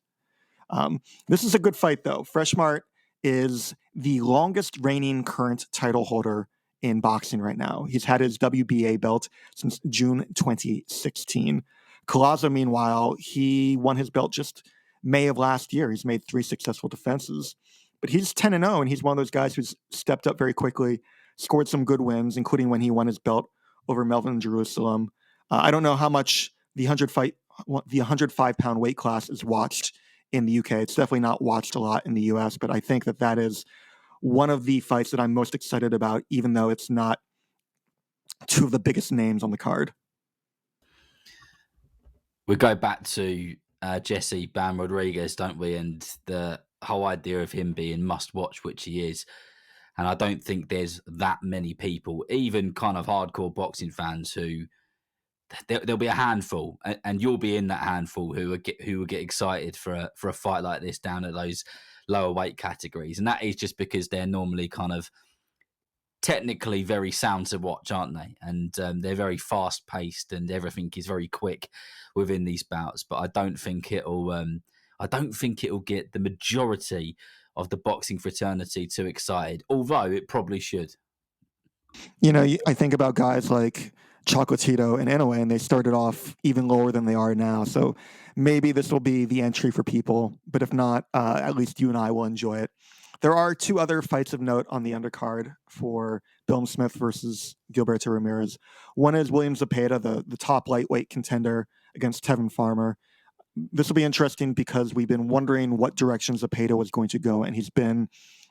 This is a good fight, though. Freshmart is the longest reigning current title holder in boxing right now. He's had his WBA belt since June 2016. Collazo, meanwhile, he won his belt just May of last year. He's made 3 successful defenses, but he's 10-0, and he's one of those guys who's stepped up very quickly, scored some good wins, including when he won his belt over Melvin Jerusalem. I don't know how much the 105-pound weight class is watched in the UK. It's definitely not watched a lot in the US, but I think that is one of the fights that I'm most excited about, even though it's not two of the biggest names on the card. We go back to Jesse Bam Rodriguez, don't we? And the whole idea of him being must watch, which he is. And I don't think there's that many people, even kind of hardcore boxing fans, who there'll be a handful, and you'll be in that handful who will get excited for a fight like this down at those lower weight categories. And that is just because they're normally kind of technically very sound to watch, aren't they? And they're very fast paced, and everything is very quick within these bouts. But I don't think it'll get the majority of the boxing fraternity too excited, although it probably should. I think about guys like Chocolatito and Inoue, and they started off even lower than they are now. So maybe this will be the entry for people, but if not, at least you and I will enjoy it. There are 2 other fights of note on the undercard for Billam-Smith versus Gilberto Ramirez. One is William Zepeda, the top lightweight contender, against Tevin Farmer. This will be interesting because we've been wondering what direction Zepeda was going to go, and he's been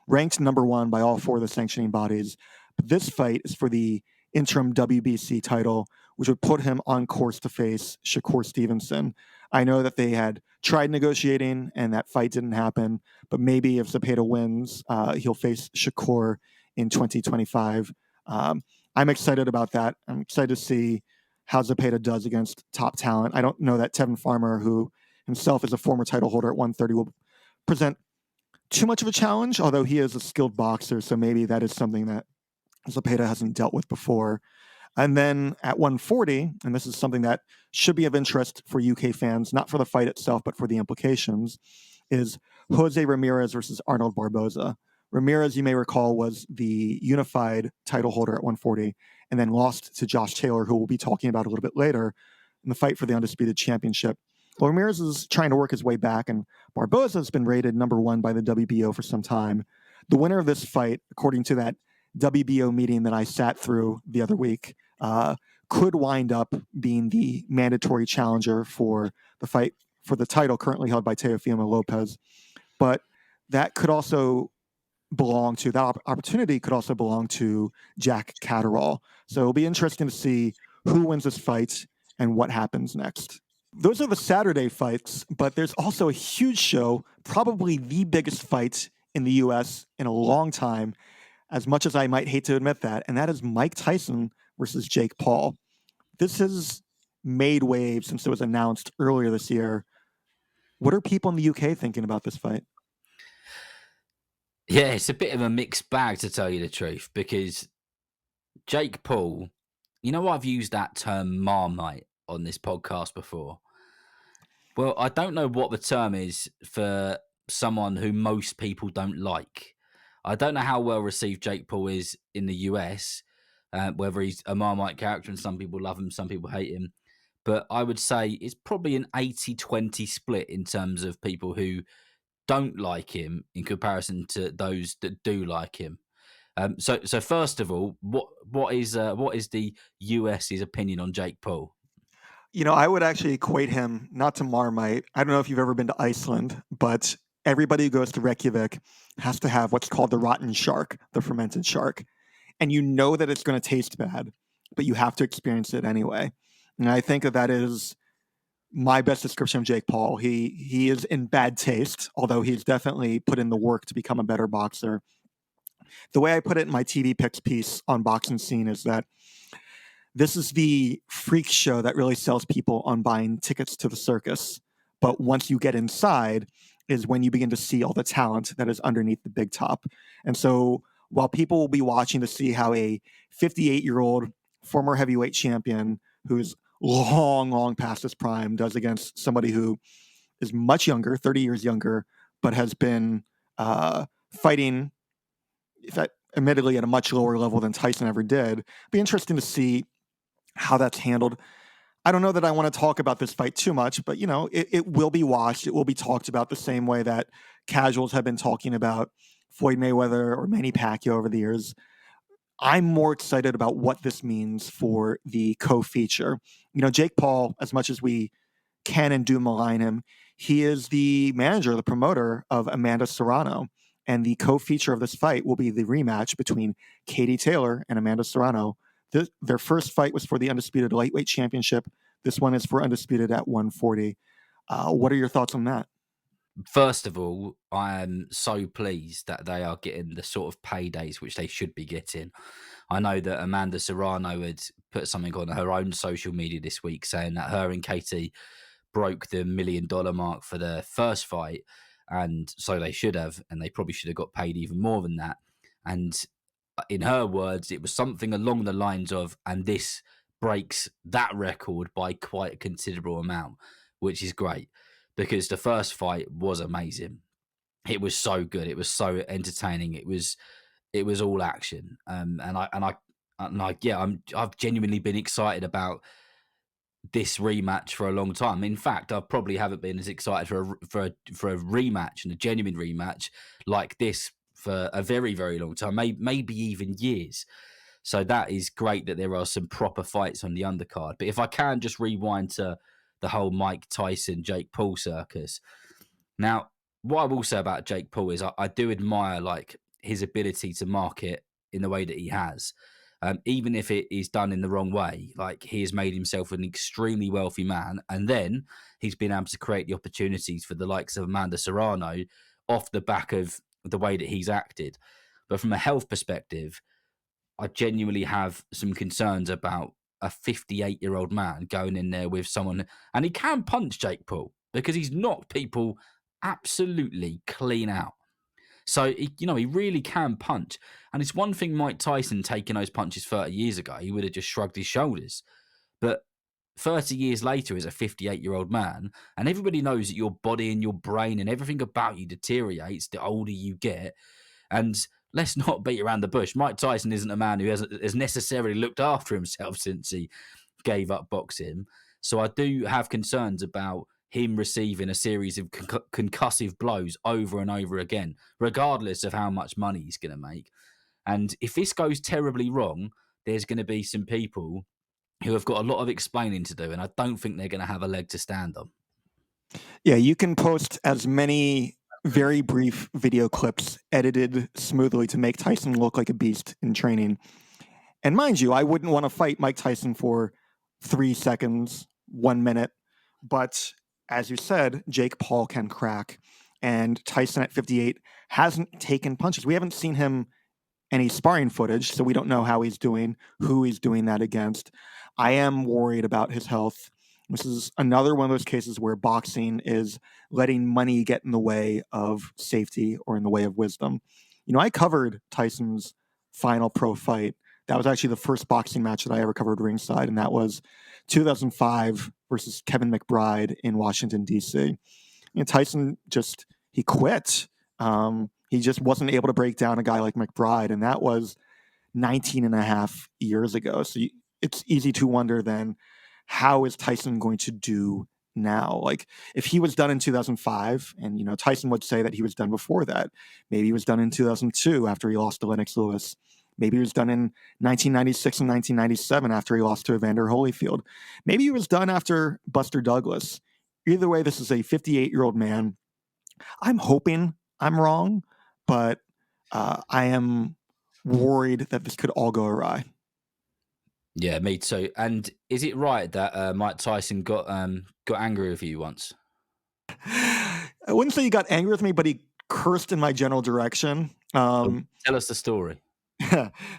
ranked number 1 by all 4 of the sanctioning bodies. But this fight is for the interim WBC title, which would put him on course to face Shakur Stevenson. I know that they had tried negotiating and that fight didn't happen, but maybe if Zepeda wins, he'll face Shakur in 2025. I'm excited about that. I'm excited to see how Zepeda does against top talent. I don't know that Tevin Farmer, who himself is a former title holder at 130, will present too much of a challenge, although he is a skilled boxer, so maybe that is something that Zepeda hasn't dealt with before. And then at 140, and this is something that should be of interest for UK fans, not for the fight itself, but for the implications, is Jose Ramirez versus Arnold Barboza. Ramirez, you may recall, was the unified title holder at 140 and then lost to Josh Taylor, who we'll be talking about a little bit later in the fight for the undisputed championship. Well, Ramirez is trying to work his way back, and Barboza has been rated number 1 by the WBO for some time. The winner of this fight, according to that WBO meeting that I sat through the other week, could wind up being the mandatory challenger for the fight for the title currently held by Teofimo Lopez. But that could also that opportunity could also belong to Jack Catterall. So it'll be interesting to see who wins this fight and what happens next. Those are the Saturday fights, but there's also a huge show, probably the biggest fight in the U.S. in a long time, as much as I might hate to admit that, and that is Mike Tyson versus Jake Paul. This has made waves since it was announced earlier this year. What are people in the UK thinking about this fight? Yeah, it's a bit of a mixed bag, to tell you the truth, because Jake Paul, I've used that term Marmite on this podcast before. Well, I don't know what the term is for someone who most people don't like. I don't know how well received Jake Paul is in the US, whether he's a Marmite character and some people love him, some people hate him. But I would say it's probably an 80-20 split in terms of people who don't like him in comparison to those that do like him. So first of all, what is the US's opinion on Jake Paul? I would actually equate him not to Marmite. I don't know if you've ever been to Iceland, but everybody who goes to Reykjavik has to have what's called the rotten shark, the fermented shark. And you know that it's going to taste bad, but you have to experience it anyway. And I think that is my best description of Jake Paul. He is in bad taste, although he's definitely put in the work to become a better boxer. The way I put it in my TV Picks piece on Boxing Scene is that this is the freak show that really sells people on buying tickets to the circus. But once you get inside is when you begin to see all the talent that is underneath the big top. And so while people will be watching to see how a 58-year-old former heavyweight champion who's long past his prime does against somebody who is much younger, 30 years younger, but has been fighting, admittedly, at a much lower level than Tyson ever did. Be interesting to see how that's handled. I don't know that I want to talk about this fight too much, but it will be watched. It will be talked about the same way that casuals have been talking about Floyd Mayweather or Manny Pacquiao over the years. I'm more excited about what this means for the co-feature. Jake Paul, as much as we can and do malign him, he is the manager, the promoter of Amanda Serrano. And the co-feature of this fight will be the rematch between Katie Taylor and Amanda Serrano. Their first fight was for the undisputed lightweight championship. This one is for undisputed at 140. What are your thoughts on that? First of all, I am so pleased that they are getting the sort of paydays which they should be getting. I know that Amanda Serrano had put something on her own social media this week saying that her and Katie broke the $1 million mark for their first fight, and so they should have, and they probably should have got paid even more than that. And in her words, it was something along the lines of, and this breaks that record by quite a considerable amount, which is great because the first fight was amazing. It was so good. It was so entertaining. It was all action. I've genuinely been excited about this rematch for a long time. In fact, I probably haven't been as excited for a rematch and a genuine rematch like this for a very, very long time, maybe even years. So that is great that there are some proper fights on the undercard. But if I can just rewind to the whole Mike Tyson, Jake Paul circus. Now, what I will say about Jake Paul is I do admire his ability to market in the way that he has. Even if it is done in the wrong way, he has made himself an extremely wealthy man, and then he's been able to create the opportunities for the likes of Amanda Serrano off the back of the way that he's acted. But from a health perspective, I genuinely have some concerns about a 58-year-old man going in there with someone, and he can punch Jake Paul because he's knocked people absolutely clean out. So, he really can punch. And it's one thing Mike Tyson taking those punches 30 years ago, he would have just shrugged his shoulders. But 30 years later, as a 58-year-old man, and everybody knows that your body and your brain and everything about you deteriorates the older you get. And let's not beat around the bush. Mike Tyson isn't a man who has necessarily looked after himself since he gave up boxing. So I do have concerns about him receiving a series of concussive blows over and over again, regardless of how much money he's going to make. And if this goes terribly wrong, there's going to be some people who have got a lot of explaining to do, and I don't think they're going to have a leg to stand on. Yeah, you can post as many very brief video clips edited smoothly to make Tyson look like a beast in training. And mind you, I wouldn't want to fight Mike Tyson for 3 seconds, 1 minute. But as you said, Jake Paul can crack. And Tyson at 58 hasn't taken punches. We haven't seen him any sparring footage, so we don't know how he's doing, who he's doing that against. I am worried about his health. This is another one of those cases where boxing is letting money get in the way of safety or in the way of wisdom. I covered Tyson's final pro fight. That was actually the first boxing match that I ever covered ringside, and that was 2005 versus Kevin McBride in Washington, D.C. Tyson he quit. He just wasn't able to break down a guy like McBride, and that was 19 and a half years ago. So it's easy to wonder then, how is Tyson going to do now? Like, if he was done in 2005, and, Tyson would say that he was done before that. Maybe he was done in 2002 after he lost to Lennox Lewis. Maybe he was done in 1996 and 1997 after he lost to Evander Holyfield. Maybe he was done after Buster Douglas. Either way, this is a 58-year-old man. I'm hoping I'm wrong, but I am worried that this could all go awry. Yeah, me too. And is it right that Mike Tyson got angry with you once? I wouldn't say he got angry with me, but he cursed in my general direction. Tell us the story.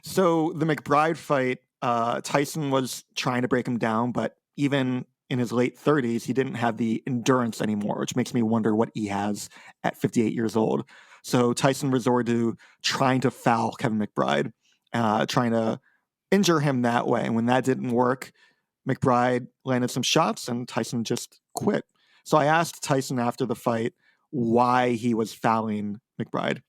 So the McBride fight, Tyson was trying to break him down, but even in his late 30s, he didn't have the endurance anymore, which makes me wonder what he has at 58 years old. So Tyson resorted to trying to foul Kevin McBride, trying to injure him that way. And when that didn't work, McBride landed some shots and Tyson just quit. So I asked Tyson after the fight why he was fouling McBride.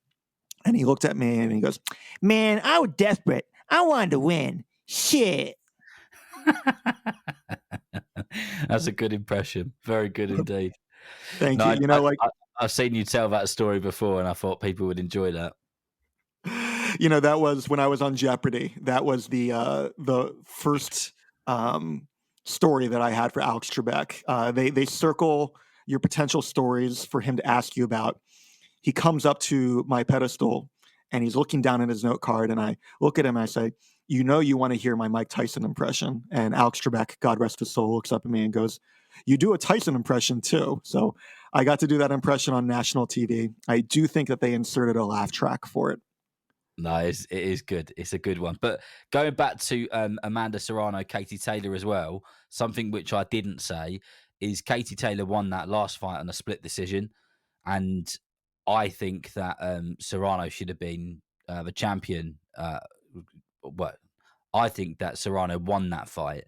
And he looked at me and he goes, "Man, I was desperate. I wanted to win. Shit." That's a good impression. Very good indeed. Thank you. I've seen you tell that story before, and I thought people would enjoy that. That was when I was on Jeopardy. That was the first story that I had for Alex Trebek. They circle your potential stories for him to ask you about. He comes up to my pedestal and he's looking down at his note card, and I look at him and I say, "You want to hear my Mike Tyson impression?" And Alex Trebek, God rest his soul, looks up at me and goes, "You do a Tyson impression too." So I got to do that impression on national TV. I do think that they inserted a laugh track for it. No, it is good. It's a good one. But going back to Amanda Serrano, Katie Taylor as well, something which I didn't say is Katie Taylor won that last fight on a split decision. And I think that Serrano should have been the champion. I think that Serrano won that fight.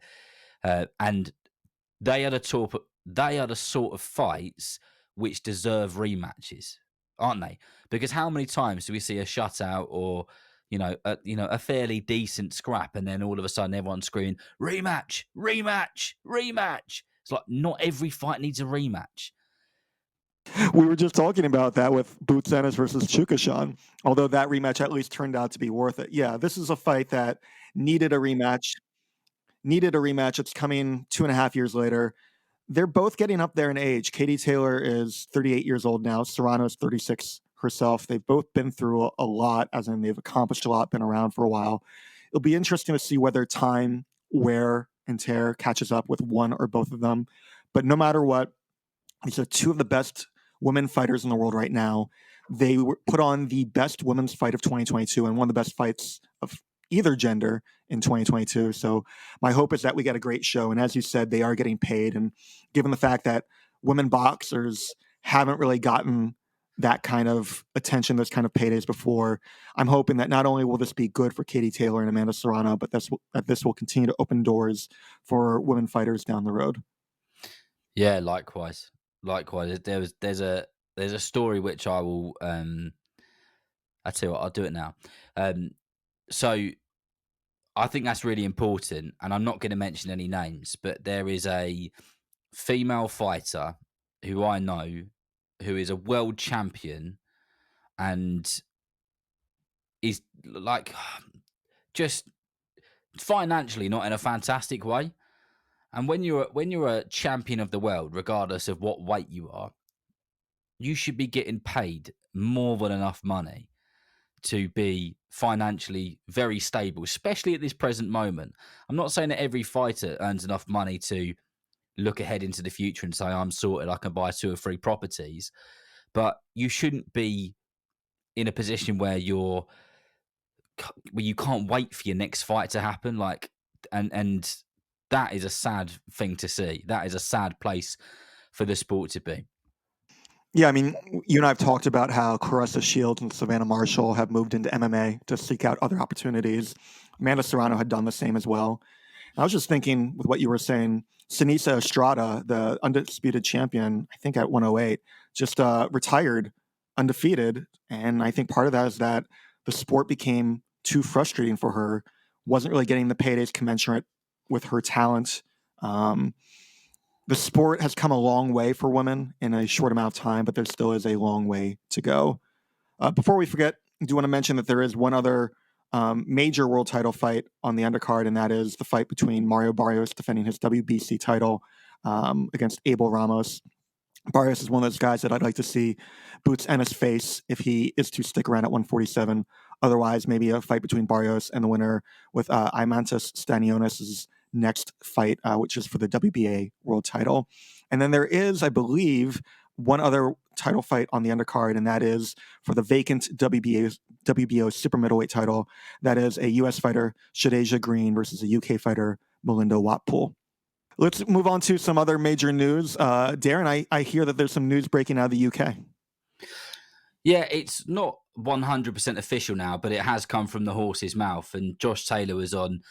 And they are the sort of fights which deserve rematches, aren't they? Because how many times do we see a shutout or a fairly decent scrap, and then all of a sudden everyone's screaming rematch, rematch, rematch? It's like not every fight needs a rematch. We were just talking about that with Boots Ennis versus Chukhadzhian, although that rematch at least turned out to be worth it. Yeah, this is a fight that needed a rematch. It's coming 2.5 years later. They're both getting up there in age. Katie Taylor is 38 years old now. Serrano is 36 herself. They've both been through a lot, as in they've accomplished a lot, been around for a while. It'll be interesting to see whether time, wear, and tear catches up with one or both of them. But no matter what, these are two of the best women fighters in the world right now. They put on the best women's fight of 2022 and one of the best fights of either gender in 2022. So my hope is that we get a great show. And as you said, they are getting paid. And given the fact that women boxers haven't really gotten that kind of attention, those kind of paydays before, I'm hoping that not only will this be good for Katie Taylor and Amanda Serrano, but that this will continue to open doors for women fighters down the road. Yeah, likewise. There's a story which I will I tell you what, I'll do it now. So I think that's really important, and I'm not going to mention any names, but there is a female fighter who I know who is a world champion and is like just financially not in a fantastic way. And when you're a champion of the world, regardless of what weight you are, you should be getting paid more than enough money to be financially very stable, especially at this present moment. I'm not saying that every fighter earns enough money to look ahead into the future and say, I'm sorted, I can buy 2 or 3 properties. But you shouldn't be in a position where you can't wait for your next fight to happen. And that is a sad thing to see. That is a sad place for the sport to be. Yeah, I mean, you and I have talked about how Claressa Shields and Savannah Marshall have moved into MMA to seek out other opportunities. Amanda Serrano had done the same as well. I was just thinking with what you were saying, Sinisa Estrada, the undisputed champion, I think at 108, just retired undefeated. And I think part of that is that the sport became too frustrating for her, wasn't really getting the paydays commensurate with her talent. The sport has come a long way for women in a short amount of time, but there still is a long way to go. Before we forget, I do want to mention that there is one other major world title fight on the undercard, and that is the fight between Mario Barrios defending his WBC title against Abel Ramos. Barrios is one of those guys that I'd like to see boots Ennis face if he is to stick around at 147. Otherwise, maybe a fight between Barrios and the winner with Imantas Stanionis' next fight, which is for the WBA world title. And then there is, I believe, one other title fight on the undercard, and that is for the vacant WBO super middleweight title. That is a U.S. fighter, Shadeja Green, versus a UK fighter, Melinda Watpool. Let's move on to some other major news. Darren, I hear that there's some news breaking out of the UK. Yeah, it's not 100% official now, but it has come from the horse's mouth. And Josh Taylor was on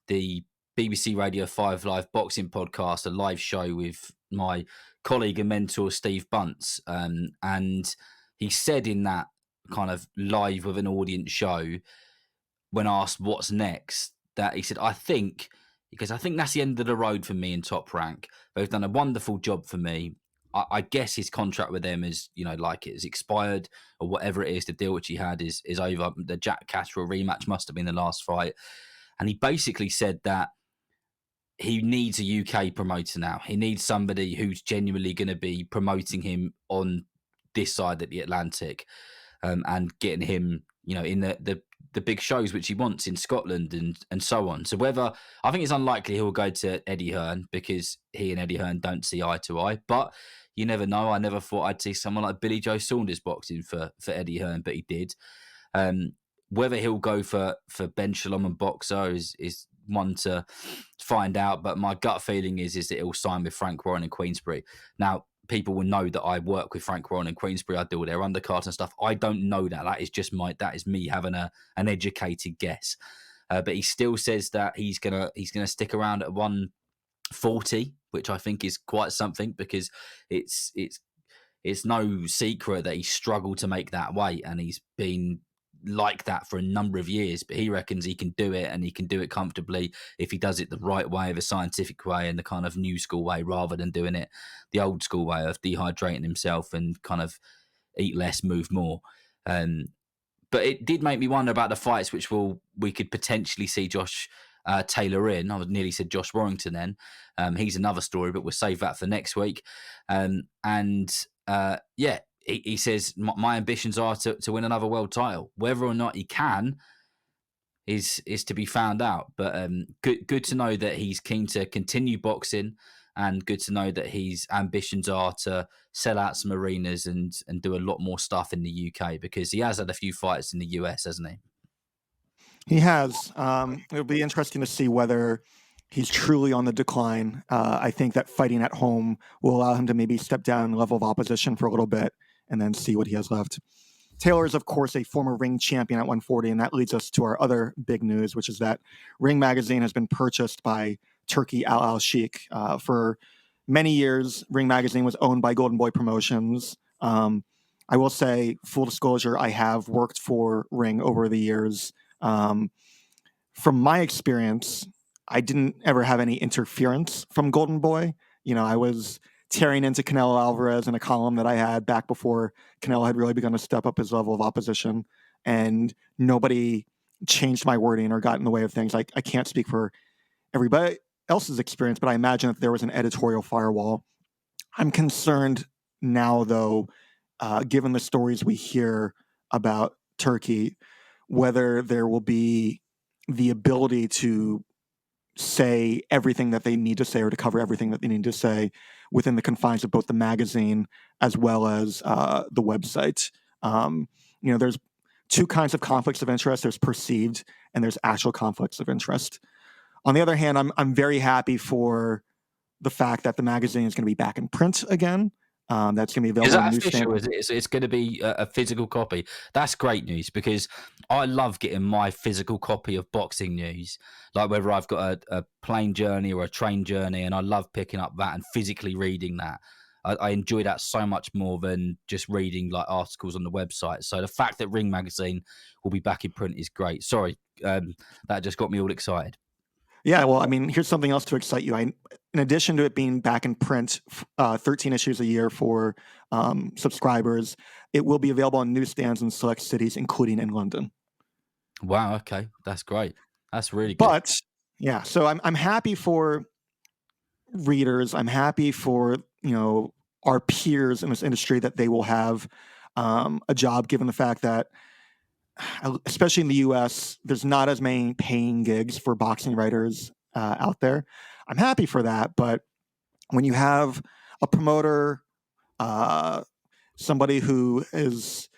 the BBC Radio 5 Live boxing podcast, a live show with my colleague and mentor, Steve Bunce. And he said in that kind of live with an audience show, when asked what's next, that he said, I think that's the end of the road for me in Top Rank. They've done a wonderful job for me. I guess his contract with them is, like it is expired or whatever it is. The deal which he had is over. The Jack Catterall rematch must have been the last fight. And he basically said that he needs a UK promoter now. He needs somebody who's genuinely going to be promoting him on this side of the Atlantic, and getting him, in the big shows which he wants in Scotland and so on. So I think it's unlikely he'll go to Eddie Hearn because he and Eddie Hearn don't see eye to eye. But you never know. I never thought I'd see someone like Billy Joe Saunders boxing for Eddie Hearn, but he did. Whether he'll go for Ben Shalom and Boxer is one to find out. But my gut feeling is that he'll sign with Frank Warren and Queensberry. Now, people will know that I work with Frank Warren and Queensberry. I deal with their undercards and stuff. I don't know that. That is me having an educated guess. But he still says that he's gonna stick around at 140, which I think is quite something because it's no secret that he struggled to make that weight, and he's been like that for a number of years, but he reckons he can do it, and he can do it comfortably if he does it the right way, the scientific way and the kind of new school way, rather than doing it the old school way of dehydrating himself and kind of eat less, move more. But it did make me wonder about the fights which we could potentially see Josh Taylor in. I nearly said Josh Warrington then. He's another story, but we'll save that for next week. He says, my ambitions are to win another world title. Whether or not he can is to be found out. But good to know that he's keen to continue boxing, and good to know that his ambitions are to sell out some arenas and do a lot more stuff in the UK, because he has had a few fights in the US, hasn't he? He has. It'll be interesting to see whether he's truly on the decline. I think that fighting at home will allow him to maybe step down level of opposition for a little bit and then see what he has left. Taylor is, of course, a former ring champion at 140, and that leads us to our other big news, which is that Ring Magazine has been purchased by Turki Al Sheikh. For many years, Ring Magazine was owned by Golden Boy Promotions. I will say, full disclosure, I have worked for Ring over the years. From my experience, I didn't ever have any interference from Golden Boy. I was tearing into Canelo Alvarez in a column that I had back before Canelo had really begun to step up his level of opposition, and nobody changed my wording or got in the way of things. I can't speak for everybody else's experience, but I imagine that there was an editorial firewall. I'm concerned now, though, given the stories we hear about Turkey, whether there will be the ability to say everything that they need to say or to cover everything that they need to say within the confines of both the magazine as well as the website. There's two kinds of conflicts of interest. There's perceived and there's actual conflicts of interest. On the other hand, I'm very happy for the fact that the magazine is going to be back in print again. That's going to be available. Is that on official? newsstand. Is it? It's going to be a physical copy. That's great news because I love getting my physical copy of boxing news. Like whether I've got a plane journey or a train journey, and I love picking up that and physically reading that. I enjoy that so much more than just reading like articles on the website. So the fact that Ring Magazine will be back in print is great. Sorry, that just got me all excited. Yeah, well, I mean, here's something else to excite you. In addition to it being back in print, 13 issues a year for subscribers, it will be available on newsstands in select cities, including in London. Wow, okay, that's great. That's really good. But yeah, so I'm happy for readers. I'm happy for our peers in this industry that they will have a job, given the fact that, especially in the U.S., there's not as many paying gigs for boxing writers out there. I'm happy for that, but when you have a promoter, somebody who is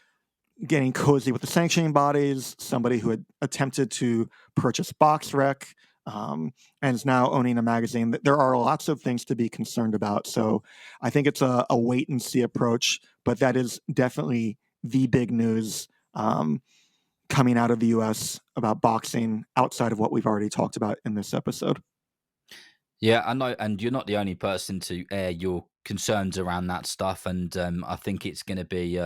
getting cozy with the sanctioning bodies, somebody who had attempted to purchase BoxRec, and is now owning a magazine, there are lots of things to be concerned about. So I think it's a wait and see approach, but that is definitely the big news coming out of the U.S. about boxing outside of what we've already talked about in this episode. Yeah, I know, and you're not the only person to air your concerns around that stuff. And I think it's going to be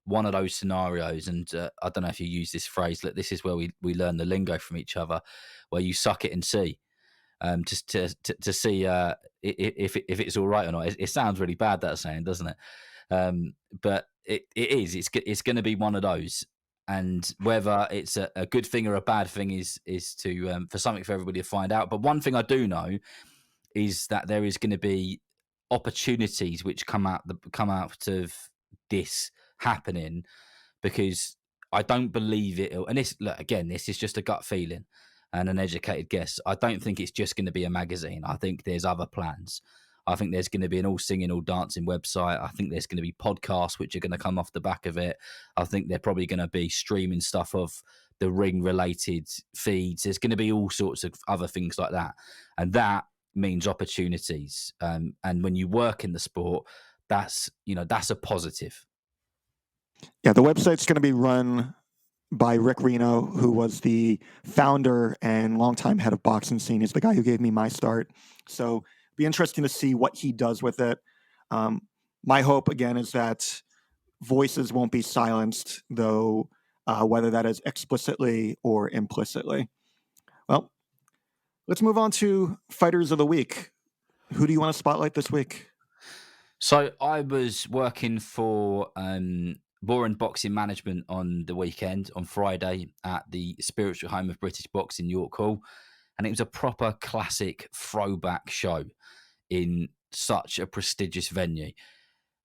one of those scenarios. And I don't know if you use this phrase. Look, this is where we learn the lingo from each other, where you suck it and see, just to see if it's all right or not. It sounds really bad, that saying, doesn't it? But it is. It's going to be one of those. And whether it's a good thing or a bad thing is to for something for everybody to find out. But one thing I do know is that there is going to be opportunities which come out of this happening, because I don't believe it. And this, look, again, this is just a gut feeling and an educated guess. I don't think it's just going to be a magazine. I think there's other plans. I think there's going to be an all singing, all dancing website. I think there's going to be podcasts which are going to come off the back of it. I think they're probably going to be streaming stuff of the Ring related feeds. There's going to be all sorts of other things like that. And that means opportunities. And when you work in the sport, that's a positive. Yeah, the website's going to be run by Rick Reno, who was the founder and longtime head of Boxing Scene. He's the guy who gave me my start. So it'll be interesting to see what he does with it. My hope, again, is that voices won't be silenced, though, whether that is explicitly or implicitly. Well, let's move on to Fighters of the Week. Who do you want to spotlight this week? So I was working for Boring Boxing Management on the weekend, on Friday, at the spiritual home of British boxing, York Hall. And it was a proper classic throwback show in such a prestigious venue.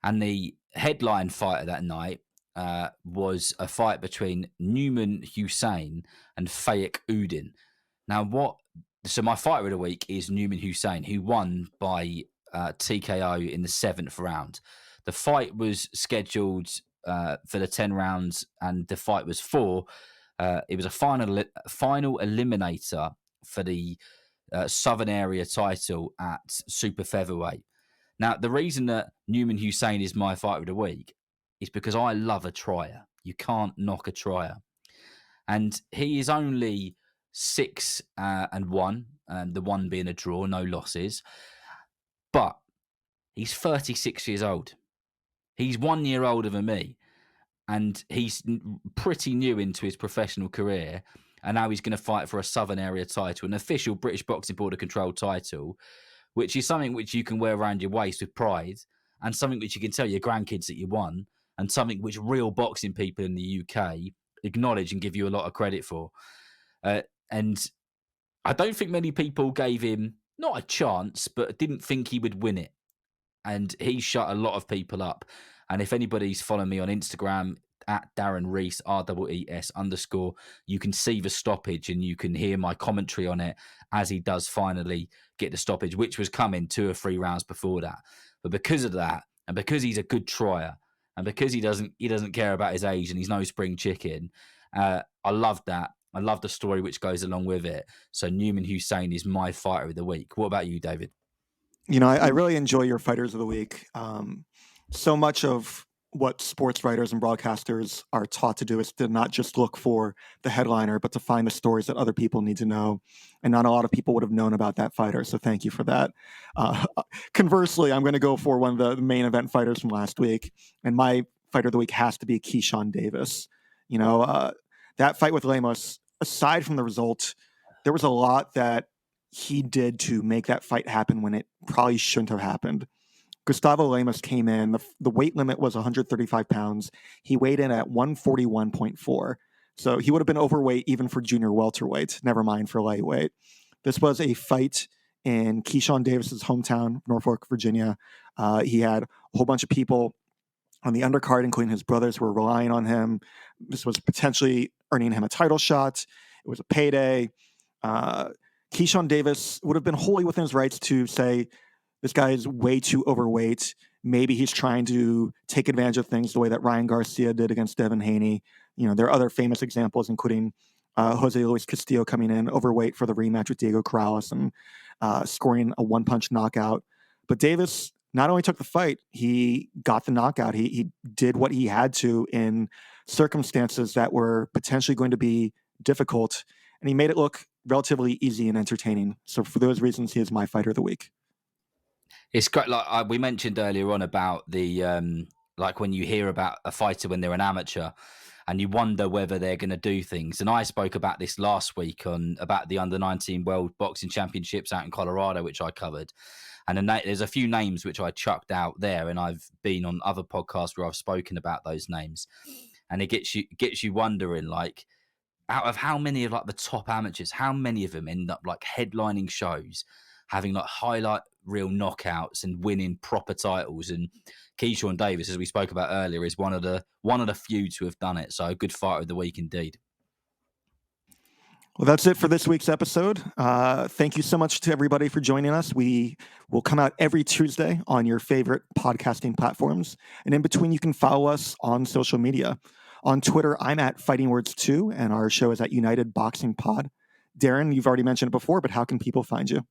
And the headline fighter that night was a fight between Newman Hussein and Faik Udin. Now, so my fighter of the week is Newman Hussein, who won by TKO in the 7th round. The fight was scheduled for the 10 rounds, and the fight was for It was a final eliminator for the Southern Area title at super featherweight. Now, the reason that Newman Hussein is my fighter of the week is because I love a trier. You can't knock a trier. And he is only 6-1, the one being a draw, no losses. But he's 36 years old. He's 1 year older than me. And he's pretty new into his professional career. And now he's going to fight for a Southern Area title, an official British Boxing Border Control title, which is something which you can wear around your waist with pride, and something which you can tell your grandkids that you won, and something which real boxing people in the UK acknowledge and give you a lot of credit for. And I don't think many people gave him, not a chance, but didn't think he would win it. And he shut a lot of people up. And if anybody's following me on Instagram, at Darren Rees, REES_, you can see the stoppage and you can hear my commentary on it as he does finally get the stoppage, which was coming 2 or 3 rounds before that. But because of that, and because he's a good trier, and because he doesn't care about his age and he's no spring chicken, I love that. I love the story which goes along with it. So Newman Hussein is my fighter of the week. What about you, David? You know, I really enjoy your fighters of the week. So much of what sports writers and broadcasters are taught to do is to not just look for the headliner, but to find the stories that other people need to know. And not a lot of people would have known about that fighter. So thank you for that. Conversely, I'm going to go for one of the main event fighters from last week. And my fighter of the week has to be Keyshawn Davis. You know, that fight with Lemos, aside from the result, there was a lot that he did to make that fight happen when it probably shouldn't have happened. Gustavo Lemos came in. The weight limit was 135 pounds. He weighed in at 141.4. So he would have been overweight even for junior welterweight, never mind for lightweight. This was a fight in Keyshawn Davis's hometown, Norfolk, Virginia. He had a whole bunch of people on the undercard, including his brothers, who were relying on him. This was potentially earning him a title shot. It was a payday. Keyshawn Davis would have been wholly within his rights to say, this guy is way too overweight. Maybe he's trying to take advantage of things the way that Ryan Garcia did against Devin Haney. You know, there are other famous examples, including Jose Luis Castillo coming in overweight for the rematch with Diego Corrales and scoring a one-punch knockout. But Davis not only took the fight, he got the knockout. He did what he had to in circumstances that were potentially going to be difficult, and he made it look relatively easy and entertaining. So for those reasons, he is my fighter of the week. It's great. Like we mentioned earlier on about the like when you hear about a fighter when they're an amateur, and you wonder whether they're going to do things. And I spoke about this last week about the Under-19 World Boxing Championships out in Colorado, which I covered. And there's a few names which I chucked out there, and I've been on other podcasts where I've spoken about those names, and it gets you wondering, like, out of how many of like the top amateurs, how many of them end up like headlining shows, having like highlight reel knockouts and winning proper titles. And Keyshawn Davis, as we spoke about earlier, is one of the few to have done it. So a good fighter of the week indeed. Well, that's it for this week's episode. Thank you so much to everybody for joining us. We will come out every Tuesday on your favorite podcasting platforms. And in between, you can follow us on social media. On Twitter, I'm at Fighting Words 2, and our show is at United Boxing Pod. Darren, you've already mentioned it before, but how can people find you?